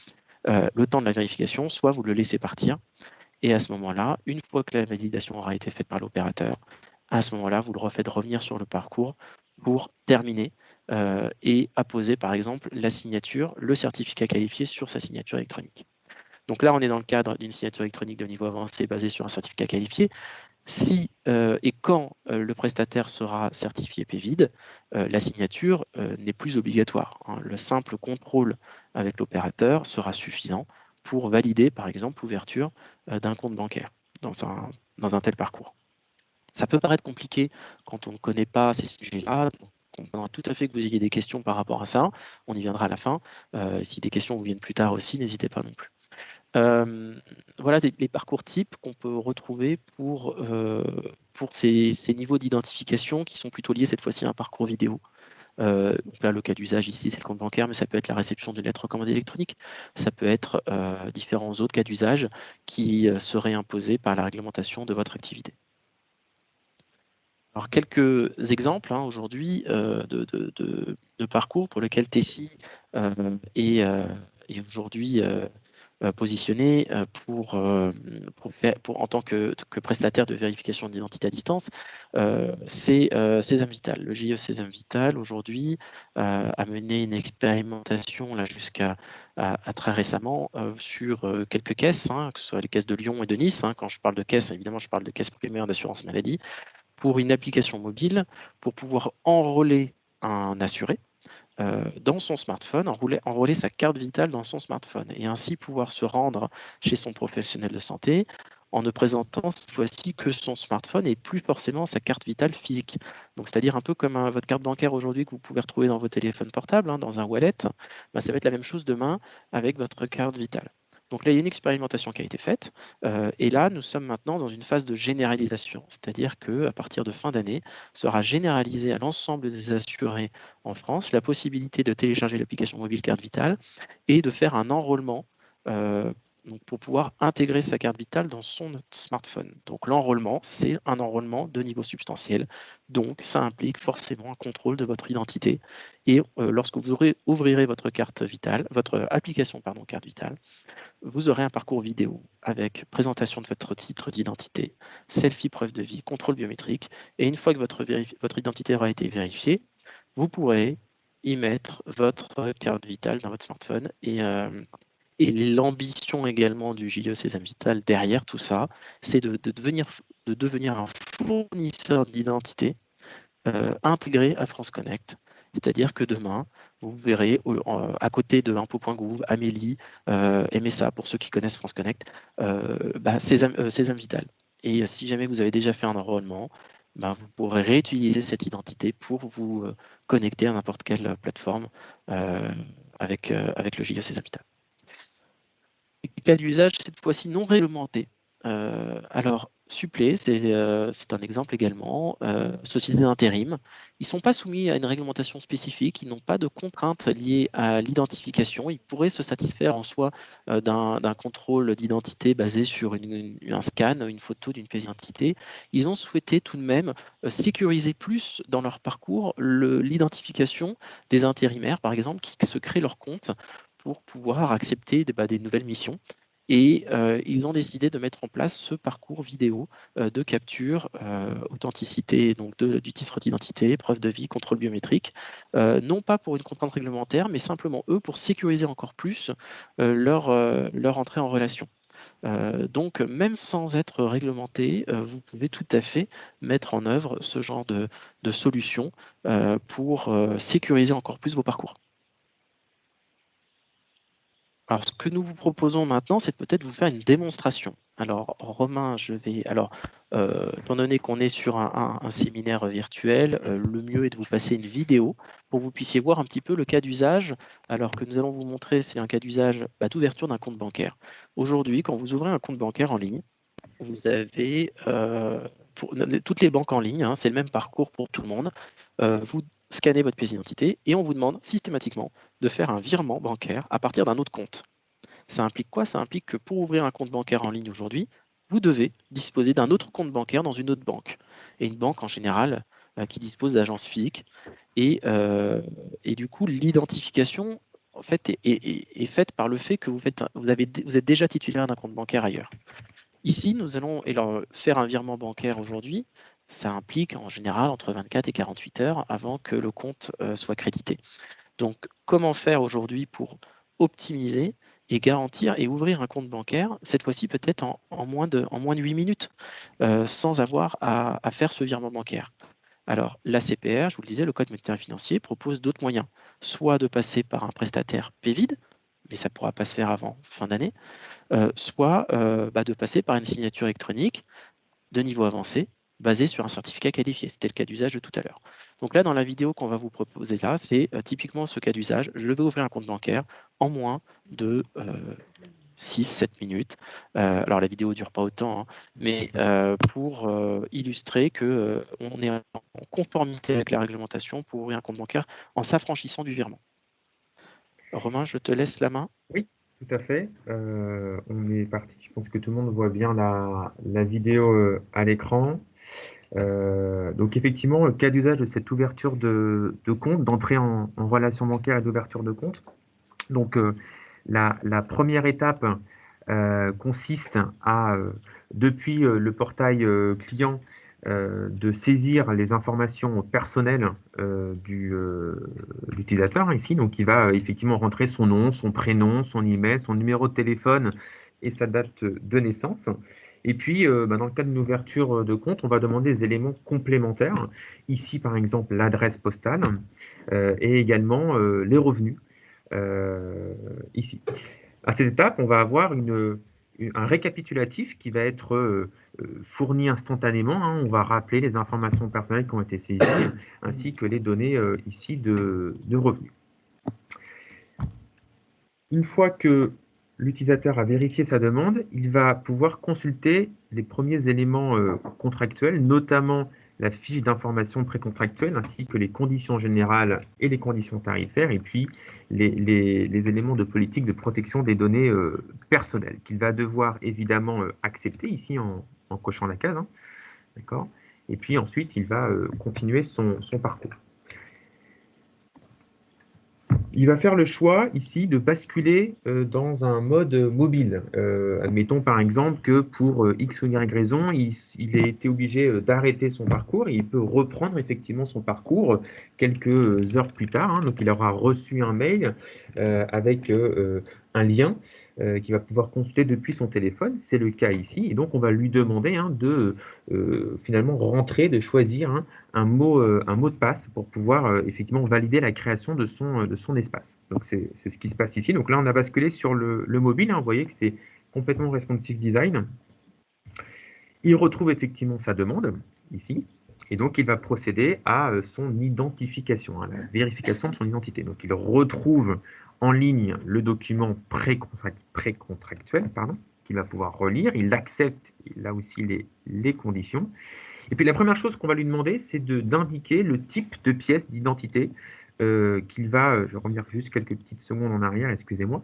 le temps de la vérification, soit vous le laissez partir, et à ce moment-là, une fois que la validation aura été faite par l'opérateur, à ce moment-là, vous le refaites revenir sur le parcours pour terminer et apposer, par exemple, la signature, le certificat qualifié sur sa signature électronique. Donc là, on est dans le cadre d'une signature électronique de niveau avancé basée sur un certificat qualifié. Si et quand le prestataire sera certifié PEVID, la signature n'est plus obligatoire, hein. Le simple contrôle avec l'opérateur sera suffisant pour valider, par exemple, l'ouverture d'un compte bancaire dans un tel parcours. Ça peut paraître compliqué quand on ne connaît pas ces sujets-là. On comprendra tout à fait que vous ayez des questions par rapport à ça. On y viendra à la fin. Si des questions vous viennent plus tard aussi, n'hésitez pas non plus. Voilà les parcours types qu'on peut retrouver pour ces niveaux d'identification qui sont plutôt liés cette fois-ci à un parcours vidéo. Donc là, le cas d'usage ici, c'est le compte bancaire, mais ça peut être la réception d'une lettre recommandée électronique. Ça peut être différents autres cas d'usage qui seraient imposés par la réglementation de votre activité. Alors, quelques exemples aujourd'hui de parcours pour lesquels Tessie est aujourd'hui positionné en tant que prestataire de vérification d'identité à distance, c'est Sésame Vital. Le GIE Sésame Vital aujourd'hui a mené une expérimentation là jusqu'à très récemment sur quelques caisses, hein, que ce soit les caisses de Lyon et de Nice. Hein. Quand je parle de caisses, évidemment, je parle de caisses primaires d'assurance maladie pour une application mobile pour pouvoir enrôler un assuré dans son smartphone, enrôler sa carte vitale dans son smartphone et ainsi pouvoir se rendre chez son professionnel de santé en ne présentant cette fois-ci que son smartphone et plus forcément sa carte vitale physique. Donc, c'est-à-dire un peu comme votre carte bancaire aujourd'hui que vous pouvez retrouver dans vos téléphones portables, hein, dans un wallet, bah, ça va être la même chose demain avec votre carte vitale. Donc là, il y a une expérimentation qui a été faite, et là, nous sommes maintenant dans une phase de généralisation, c'est-à-dire qu'à partir de fin d'année, sera généralisée à l'ensemble des assurés en France la possibilité de télécharger l'application mobile Carte Vitale et de faire un enrôlement donc pour pouvoir intégrer sa carte vitale dans son smartphone. Donc l'enrôlement, c'est un enrôlement de niveau substantiel. Donc ça implique forcément un contrôle de votre identité. Et lorsque vous ouvrirez votre carte vitale, votre application pardon, carte vitale, vous aurez un parcours vidéo avec présentation de votre titre d'identité, selfie preuve de vie, contrôle biométrique. Et une fois que votre identité aura été vérifiée, vous pourrez y mettre votre carte vitale dans votre smartphone et l'ambition également du JE Sésame Vital derrière tout ça, c'est de devenir un fournisseur d'identité intégré à France Connect. C'est-à-dire que demain, vous verrez à côté de Info.gouv, Amélie, MSA, pour ceux qui connaissent France Connect, Sésame Vital. Et si jamais vous avez déjà fait un enrôlement, vous pourrez réutiliser cette identité pour vous connecter à n'importe quelle plateforme avec le JE Sésame Vital. Cas d'usage, cette fois-ci non réglementé. Alors, Supplé, c'est un exemple également. Société d'intérim, ils ne sont pas soumis à une réglementation spécifique, ils n'ont pas de contraintes liées à l'identification. Ils pourraient se satisfaire en soi d'un contrôle d'identité basé sur un scan, une photo d'une pièce d'identité. Ils ont souhaité tout de même sécuriser plus dans leur parcours l'identification des intérimaires, par exemple, qui se créent leur compte pour pouvoir accepter des nouvelles missions. Et ils ont décidé de mettre en place ce parcours vidéo de capture, authenticité donc du titre d'identité, preuve de vie, contrôle biométrique, non pas pour une contrainte réglementaire, mais simplement eux pour sécuriser encore plus leur entrée en relation. Donc, même sans être réglementé, vous pouvez tout à fait mettre en œuvre ce genre de solution pour sécuriser encore plus vos parcours. Alors, ce que nous vous proposons maintenant, c'est peut-être vous faire une démonstration. Alors, Romain, étant donné qu'on est sur un séminaire virtuel, le mieux est de vous passer une vidéo pour que vous puissiez voir un petit peu le cas d'usage. Alors que nous allons vous montrer, c'est un cas d'usage d'ouverture d'un compte bancaire. Aujourd'hui, quand vous ouvrez un compte bancaire en ligne, vous avez pour toutes les banques en ligne, hein, c'est le même parcours pour tout le monde. Vous scannez votre pièce d'identité et on vous demande systématiquement de faire un virement bancaire à partir d'un autre compte. Ça implique quoi? Ça implique que pour ouvrir un compte bancaire en ligne aujourd'hui, vous devez disposer d'un autre compte bancaire dans une autre banque. Et une banque en général qui dispose d'agences physiques. Et du coup, l'identification en fait, est faite par le fait que vous êtes déjà titulaire d'un compte bancaire ailleurs. Ici, nous allons faire un virement bancaire aujourd'hui. Ça implique en général entre 24 et 48 heures avant que le compte soit crédité. Donc, comment faire aujourd'hui pour optimiser et garantir et ouvrir un compte bancaire, cette fois-ci peut-être en moins de 8 minutes, sans avoir à faire ce virement bancaire. Alors, l'ACPR, je vous le disais, le Code monétaire et financier propose d'autres moyens, soit de passer par un prestataire PVID, mais ça ne pourra pas se faire avant fin d'année, soit de passer par une signature électronique de niveau avancé basée sur un certificat qualifié. C'était le cas d'usage de tout à l'heure. Donc là, dans la vidéo qu'on va vous proposer là, c'est typiquement ce cas d'usage. Je vais ouvrir un compte bancaire en moins de 6-7 minutes. Alors la vidéo ne dure pas autant, hein, mais pour illustrer qu'on est en conformité avec la réglementation pour ouvrir un compte bancaire en s'affranchissant du virement. Romain, je te laisse la main. Oui, tout à fait. On est parti. Je pense que tout le monde voit bien la vidéo à l'écran. Donc effectivement, le cas d'usage de cette ouverture de compte, d'entrée en relation bancaire et d'ouverture de compte. Donc la première étape consiste à, depuis le portail client, de saisir les informations personnelles du l'utilisateur ici. Donc il va effectivement rentrer son nom, son prénom, son email, son numéro de téléphone et sa date de naissance. Et puis, dans le cas d'une ouverture de compte, on va demander des éléments complémentaires. Ici, par exemple, l'adresse postale et également les revenus ici. À cette étape, on va avoir un récapitulatif qui va être fourni instantanément, hein. On va rappeler les informations personnelles qui ont été saisies, ainsi que les données ici de revenus. Une fois que l'utilisateur a vérifié sa demande, il va pouvoir consulter les premiers éléments contractuels, notamment la fiche d'information précontractuelle, ainsi que les conditions générales et les conditions tarifaires, et puis les éléments de politique de protection des données personnelles, qu'il va devoir évidemment accepter ici en cochant la case, hein, d'accord. Et puis ensuite, il va continuer son parcours. Il va faire le choix ici de basculer dans un mode mobile. Admettons par exemple que pour X ou Y raison, il a été obligé d'arrêter son parcours et il peut reprendre effectivement son parcours quelques heures plus tard. Hein. Donc il aura reçu un mail avec un lien qu'il va pouvoir consulter depuis son téléphone. C'est le cas ici. Et donc on va lui demander hein, de finalement rentrer, de choisir hein, un mot de passe pour pouvoir effectivement valider la création de son espace. Donc c'est ce qui se passe ici. Donc là, on a basculé sur le mobile. Hein, vous voyez que c'est complètement responsive design. Il retrouve effectivement sa demande ici. Et donc, il va procéder à son identification, à la vérification de son identité. Donc, il retrouve en ligne le document précontractuel, qu'il va pouvoir relire. Il accepte là aussi les conditions. Et puis la première chose qu'on va lui demander, c'est d'indiquer le type de pièce d'identité qu'il va, je vais revenir juste quelques petites secondes en arrière, excusez-moi,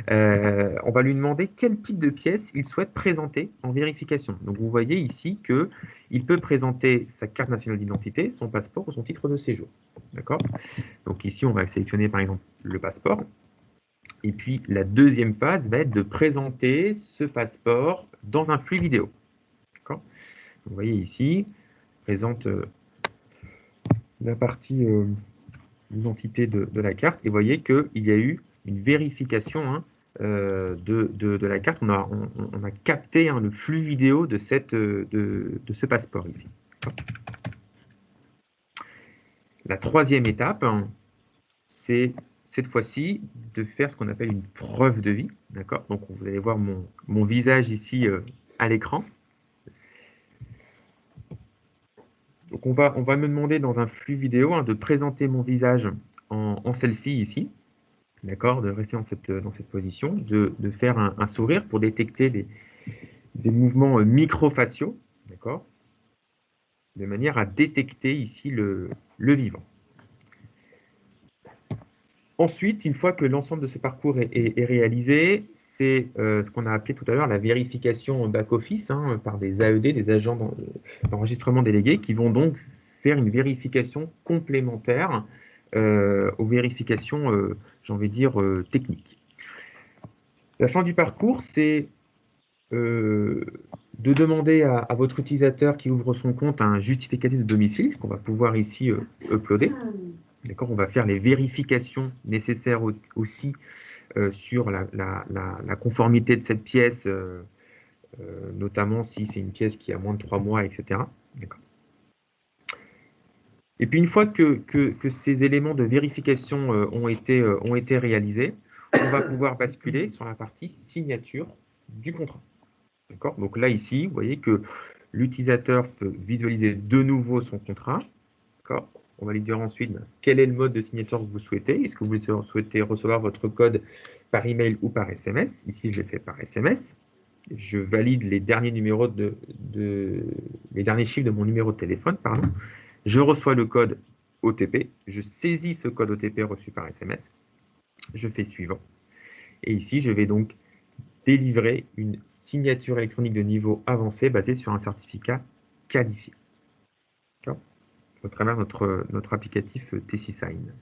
on va lui demander quel type de pièce il souhaite présenter en vérification. Donc vous voyez ici qu'il peut présenter sa carte nationale d'identité, son passeport ou son titre de séjour. D'accord? Donc ici, on va sélectionner par exemple le passeport. Et puis la deuxième phase va être de présenter ce passeport dans un flux vidéo. D'accord? Vous voyez ici, présente la partie l'identité de la carte et vous voyez qu'il y a eu une vérification hein, de la carte. On a capté hein, le flux vidéo de ce passeport ici. La troisième étape, hein, c'est cette fois-ci de faire ce qu'on appelle une preuve de vie. D'accord. Donc vous allez voir mon visage ici à l'écran. Donc on va me demander dans un flux vidéo hein, de présenter mon visage en selfie ici. D'accord, de rester dans cette position, de faire un sourire pour détecter des mouvements microfaciaux, d'accord, de manière à détecter ici le vivant. Ensuite, une fois que l'ensemble de ce parcours est réalisé, c'est ce qu'on a appelé tout à l'heure la vérification back-office hein, par des AED, des agents d'enregistrement délégués, qui vont donc faire une vérification complémentaire aux vérifications, j'ai envie de dire, techniques. La fin du parcours, c'est de demander à votre utilisateur qui ouvre son compte un justificatif de domicile qu'on va pouvoir ici uploader. D'accord, on va faire les vérifications nécessaires aussi sur la conformité de cette pièce, notamment si c'est une pièce qui a moins de 3 mois, etc. D'accord. Et puis une fois que ces éléments de vérification ont été réalisés, on va pouvoir basculer sur la partie signature du contrat. D'accord. Donc là, ici, vous voyez que l'utilisateur peut visualiser de nouveau son contrat. D'accord. On va lui dire ensuite quel est le mode de signature que vous souhaitez. Est-ce que vous souhaitez recevoir votre code par email ou par SMS? Ici, je l'ai fait par SMS. Je valide les derniers numéros les derniers chiffres de mon numéro de téléphone, pardon. Je reçois le code OTP. Je saisis ce code OTP reçu par SMS. Je fais suivant. Et ici, je vais donc délivrer une signature électronique de niveau avancé basée sur un certificat qualifié. Au travers notre applicatif TC-Sign.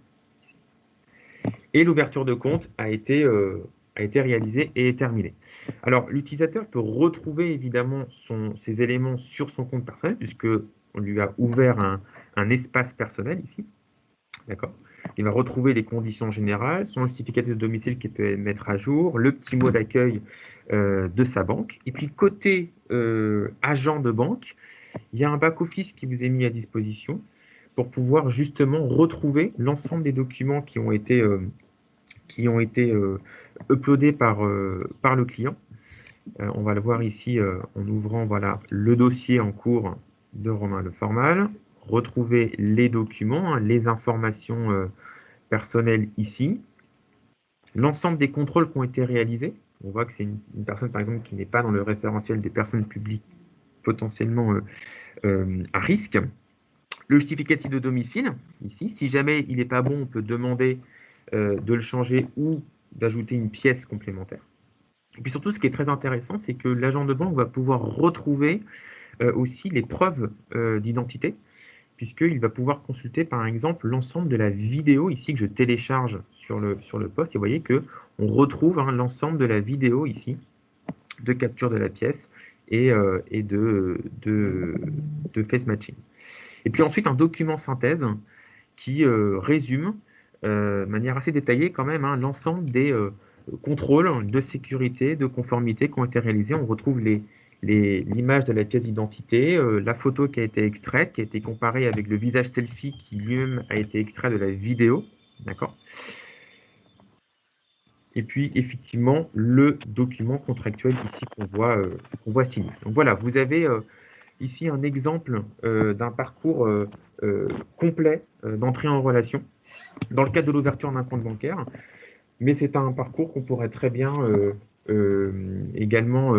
Et l'ouverture de compte a été réalisée et est terminée. Alors, l'utilisateur peut retrouver évidemment ces éléments sur son compte personnel, puisqu'on lui a ouvert un espace personnel ici. D'accord. Il va retrouver les conditions générales, son justificatif de domicile qui peut mettre à jour, le petit mot d'accueil de sa banque. Et puis, côté agent de banque, il y a un back-office qui vous est mis à disposition pour pouvoir justement retrouver l'ensemble des documents qui ont été uploadés par le client. On va le voir ici en ouvrant voilà, le dossier en cours de Romain Le Formal, retrouver les documents, hein, les informations personnelles ici, l'ensemble des contrôles qui ont été réalisés, on voit que c'est une personne, par exemple, qui n'est pas dans le référentiel des personnes publiques potentiellement à risque. Le justificatif de domicile, ici, si jamais il n'est pas bon, on peut demander de le changer ou d'ajouter une pièce complémentaire. Et puis surtout, ce qui est très intéressant, c'est que l'agent de banque va pouvoir retrouver aussi les preuves d'identité, puisqu'il va pouvoir consulter, par exemple, l'ensemble de la vidéo ici que je télécharge sur le poste. Et vous voyez qu'on retrouve l'ensemble de la vidéo ici de capture de la pièce et de face matching. Et puis ensuite, un document synthèse qui résume de manière assez détaillée quand même l'ensemble des contrôles de sécurité, de conformité qui ont été réalisés. On retrouve l'image de la pièce d'identité, la photo qui a été extraite, qui a été comparée avec le visage selfie qui lui-même a été extrait de la vidéo. D'accord. Et puis, effectivement, le document contractuel ici qu'on voit signé. Donc voilà, vous avez ici un exemple d'un parcours complet d'entrée en relation dans le cadre de l'ouverture d'un compte bancaire, mais c'est un parcours qu'on pourrait très bien également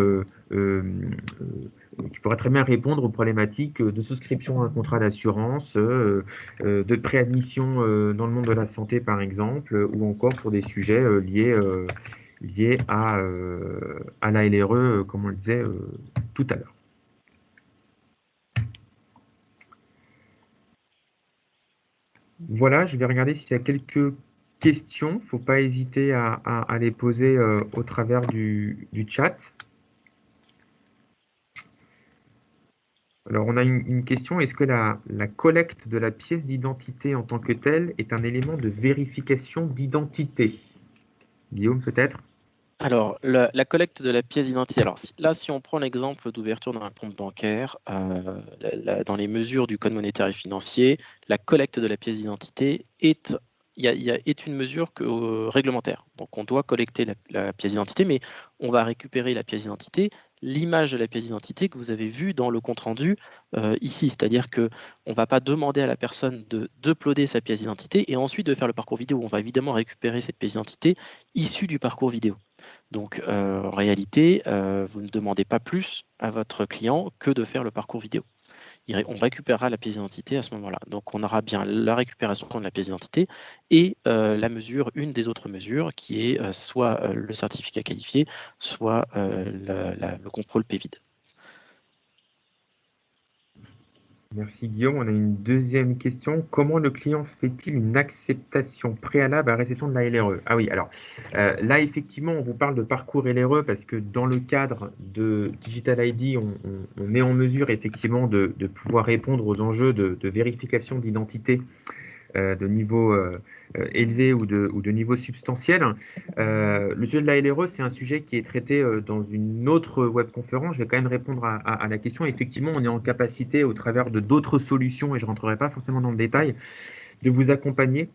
qui pourrait très bien répondre aux problématiques de souscription à un contrat d'assurance, de préadmission dans le monde de la santé par exemple, ou encore pour des sujets liés à la LRE, comme on le disait tout à l'heure. Voilà, je vais regarder s'il y a quelques questions. Il ne faut pas hésiter à les poser au travers du chat. Alors, on a une question. Est-ce que la collecte de la pièce d'identité en tant que telle est un élément de vérification d'identité? Guillaume, peut-être? Alors, la collecte de la pièce d'identité. Alors, là, si on prend l'exemple d'ouverture d'un compte bancaire, dans les mesures du Code monétaire et financier, la collecte de la pièce d'identité est une mesure réglementaire. Donc, on doit collecter la pièce d'identité, mais on va récupérer la pièce d'identité, l'image de la pièce d'identité que vous avez vue dans le compte-rendu ici. C'est-à-dire qu'on ne va pas demander à la personne d'uploader sa pièce d'identité et ensuite de faire le parcours vidéo. On va évidemment récupérer cette pièce d'identité issue du parcours vidéo. Donc, en réalité, vous ne demandez pas plus à votre client que de faire le parcours vidéo. On récupérera la pièce d'identité à ce moment-là. Donc, on aura bien la récupération de la pièce d'identité et une des autres mesures qui est soit le certificat qualifié, soit le contrôle PVID. Merci Guillaume. On a une deuxième question. Comment le client fait-il une acceptation préalable à la réception de la LRE? Ah oui, alors là, effectivement, on vous parle de parcours LRE parce que dans le cadre de Digital ID, on est en mesure effectivement de pouvoir répondre aux enjeux de vérification d'identité de niveau élevé ou de niveau substantiel. Le sujet de la LRE, c'est un sujet qui est traité dans une autre webconférence. Je vais quand même répondre à la question. Effectivement, on est en capacité, au travers de d'autres solutions, et je ne rentrerai pas forcément dans le détail, de vous accompagner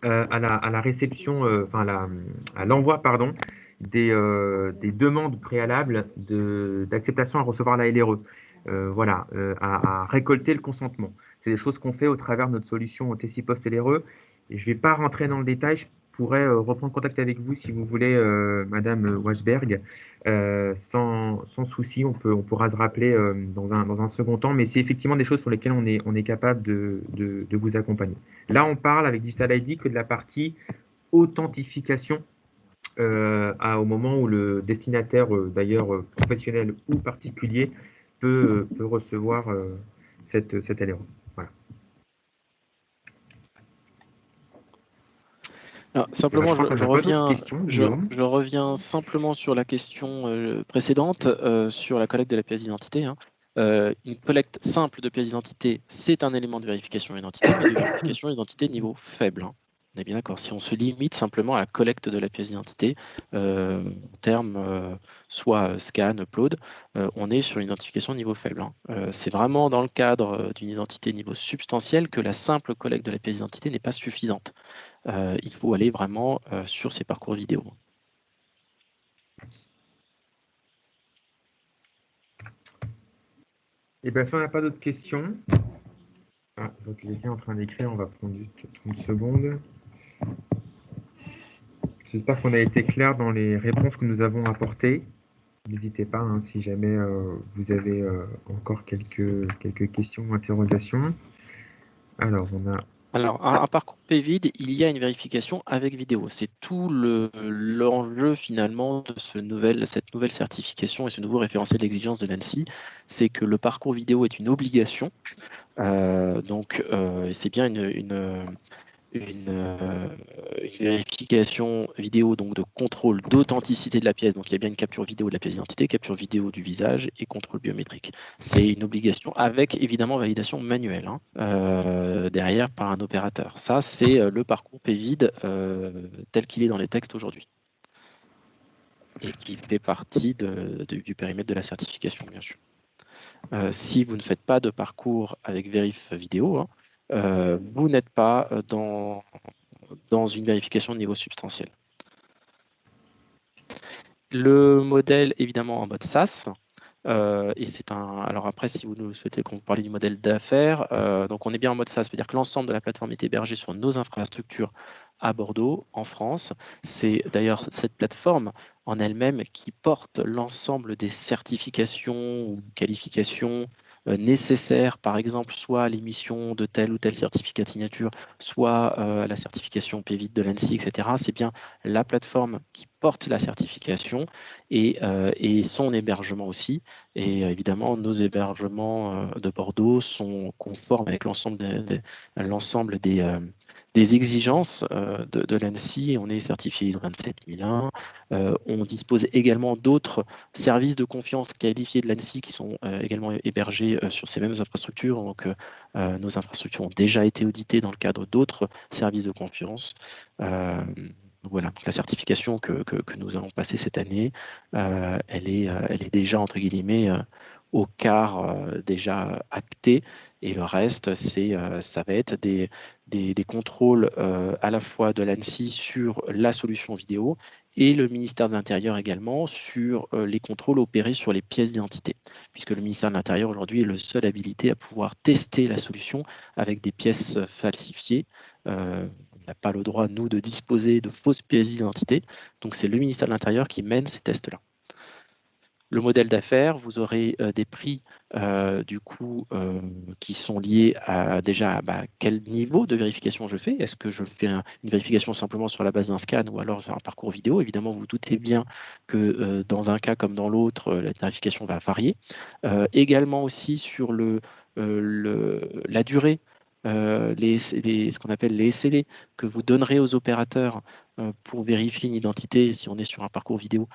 à la réception, à l'envoi, pardon, des demandes préalables d'acceptation à recevoir la LRE. Voilà, à récolter le consentement. C'est des choses qu'on fait au travers de notre solution OTC Post LRE. Et je ne vais pas rentrer dans le détail. Je pourrais reprendre contact avec vous si vous voulez, Madame Washberg. Sans souci, on pourra se rappeler dans un second temps. Mais c'est effectivement des choses sur lesquelles on est capable de vous accompagner. Là, on parle avec Digital ID que de la partie authentification au moment où le destinataire, d'ailleurs professionnel ou particulier, peut recevoir cette LRE. Voilà. Alors, Voilà, je simplement, crois qu'on n'a pas d'autres questions, Guillaume. je reviens simplement sur la question précédente, sur la collecte de la pièce d'identité. Une collecte simple de pièces d'identité, c'est un élément de vérification d'identité, mais de vérification d'identité niveau faible. On est bien d'accord. Si on se limite simplement à la collecte de la pièce d'identité, en termes soit scan, upload, on est sur une identification de niveau faible. C'est vraiment dans le cadre d'une identité niveau substantiel que la simple collecte de la pièce d'identité n'est pas suffisante. Il faut aller vraiment sur ces parcours vidéo. Et bien, si on n'a pas d'autres questions, donc quelqu'un est en train d'écrire, on va prendre juste 30 secondes. J'espère qu'on a été clair dans les réponses que nous avons apportées. N'hésitez pas hein, si jamais vous avez encore quelques questions ou interrogations. Alors, on a... Alors, un parcours PVID, il y a une vérification avec vidéo. C'est tout l'enjeu finalement de cette nouvelle certification et ce nouveau référentiel d'exigence de l'ANSSI, c'est que le parcours vidéo est une obligation. C'est bien une vérification vidéo donc de contrôle d'authenticité de la pièce. Donc il y a bien une capture vidéo de la pièce d'identité, capture vidéo du visage et contrôle biométrique. C'est une obligation avec évidemment validation manuelle derrière par un opérateur. Ça, c'est le parcours PVID tel qu'il est dans les textes aujourd'hui et qui fait partie du périmètre de la certification, bien sûr. Si vous ne faites pas de parcours avec vérif vidéo, vous n'êtes pas dans une vérification de niveau substantiel. Le modèle, évidemment, en mode SaaS. Et c'est un. Alors après, si vous souhaitez qu'on vous parle du modèle d'affaires, donc on est bien en mode SaaS, c'est-à-dire que l'ensemble de la plateforme est hébergé sur nos infrastructures à Bordeaux, en France. C'est d'ailleurs cette plateforme en elle-même qui porte l'ensemble des certifications ou qualifications nécessaires, par exemple, soit à l'émission de tel ou tel certificat de signature, soit à la certification PVID de l'ANSSI, etc. C'est bien la plateforme qui porte la certification et son hébergement aussi. Et évidemment, nos hébergements de Bordeaux sont conformes avec l'ensemble des exigences de l'ANSSI. On est certifié ISO 27001. On dispose également d'autres services de confiance qualifiés de l'ANSSI qui sont également hébergés sur ces mêmes infrastructures. Donc, nos infrastructures ont déjà été auditées dans le cadre d'autres services de confiance. Voilà, la certification que nous allons passer cette année, elle est déjà, entre guillemets, au quart déjà actée. Et le reste, ça va être des contrôles à la fois de l'ANSSI sur la solution vidéo et le ministère de l'Intérieur également sur les contrôles opérés sur les pièces d'identité, puisque le ministère de l'Intérieur aujourd'hui est le seul habilité à pouvoir tester la solution avec des pièces falsifiées. On n'a pas le droit, nous, de disposer de fausses pièces d'identité. Donc, c'est le ministère de l'Intérieur qui mène ces tests-là. Le modèle d'affaires, vous aurez des prix du coup qui sont liés à déjà quel niveau de vérification je fais. Est-ce que je fais une vérification simplement sur la base d'un scan ou alors un parcours vidéo? Évidemment, vous doutez bien que dans un cas comme dans l'autre, la vérification va varier. Également aussi sur la durée. Ce qu'on appelle les SLA que vous donnerez aux opérateurs pour vérifier une identité si on est sur un parcours vidéo,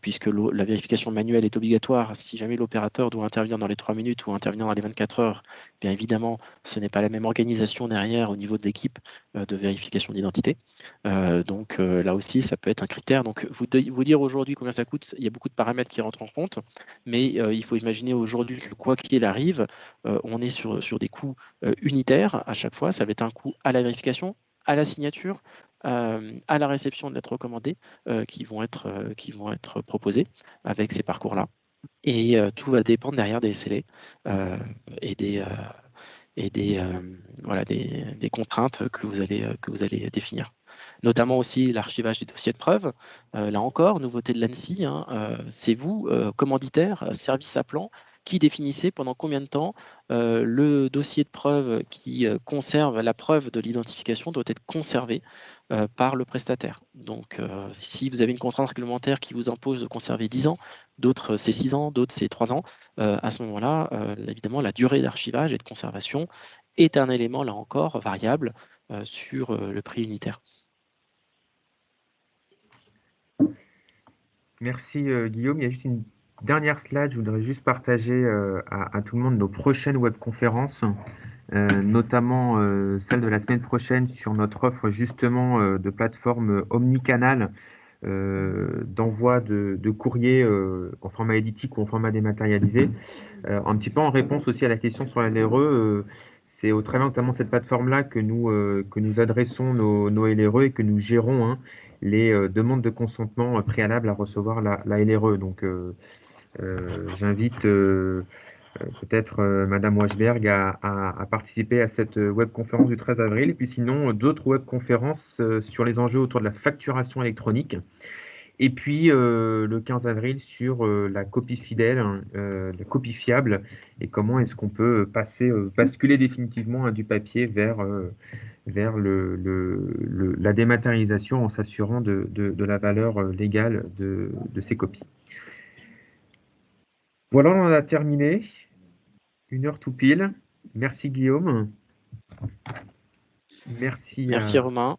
puisque la vérification manuelle est obligatoire. Si jamais l'opérateur doit intervenir dans les 3 minutes ou intervenir dans les 24 heures, bien évidemment, ce n'est pas la même organisation derrière au niveau de l'équipe de vérification d'identité. Là aussi, ça peut être un critère. Donc, vous dire aujourd'hui combien ça coûte, il y a beaucoup de paramètres qui rentrent en compte, mais il faut imaginer aujourd'hui que quoi qu'il arrive, on est sur des coûts unitaires à chaque fois. Ça va être un coût à la vérification, à la signature, à la réception de lettres recommandées qui vont être proposées avec ces parcours-là. Et tout va dépendre derrière des SLA et voilà, des contraintes que vous allez définir. Notamment aussi l'archivage des dossiers de preuves. Là encore, nouveauté de l'ANSSI, c'est vous, commanditaire, service appelant, qui définissez pendant combien de temps le dossier de preuve qui conserve la preuve de l'identification doit être conservé par le prestataire. Donc, si vous avez une contrainte réglementaire qui vous impose de conserver 10 ans, d'autres c'est 6 ans, d'autres c'est 3 ans, à ce moment-là, évidemment, la durée d'archivage et de conservation est un élément, là encore, variable sur le prix unitaire. Merci Guillaume. Il y a juste une dernière slide. Je voudrais juste partager à tout le monde nos prochaines webconférences, notamment celle de la semaine prochaine sur notre offre justement de plateforme omnicanal d'envoi de courrier en format éditique ou en format dématérialisé. Un petit peu en réponse aussi à la question sur la LRE, c'est au travers notamment de cette plateforme-là que nous adressons nos LRE et que nous gérons hein, les demandes de consentement préalables à recevoir la LRE. Donc, j'invite Peut-être Madame Washberg a participé à cette webconférence du 13 avril. Et puis sinon, d'autres webconférences sur les enjeux autour de la facturation électronique. Et puis le 15 avril sur la copie fidèle, hein, la copie fiable, et comment est-ce qu'on peut basculer définitivement, hein, du papier vers la dématérialisation en s'assurant de la valeur légale de ces copies. Voilà, on en a terminé. 1 heure tout pile. Merci Guillaume. Merci Merci Romain.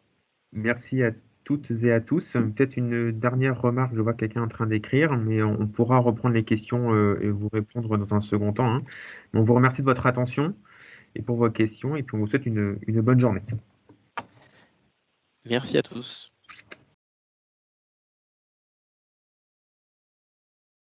merci à toutes et à tous. Peut-être une dernière remarque, je vois quelqu'un en train d'écrire, mais on pourra reprendre les questions et vous répondre dans un second temps, hein. On vous remercie de votre attention et pour vos questions, et puis on vous souhaite une bonne journée. Merci à tous.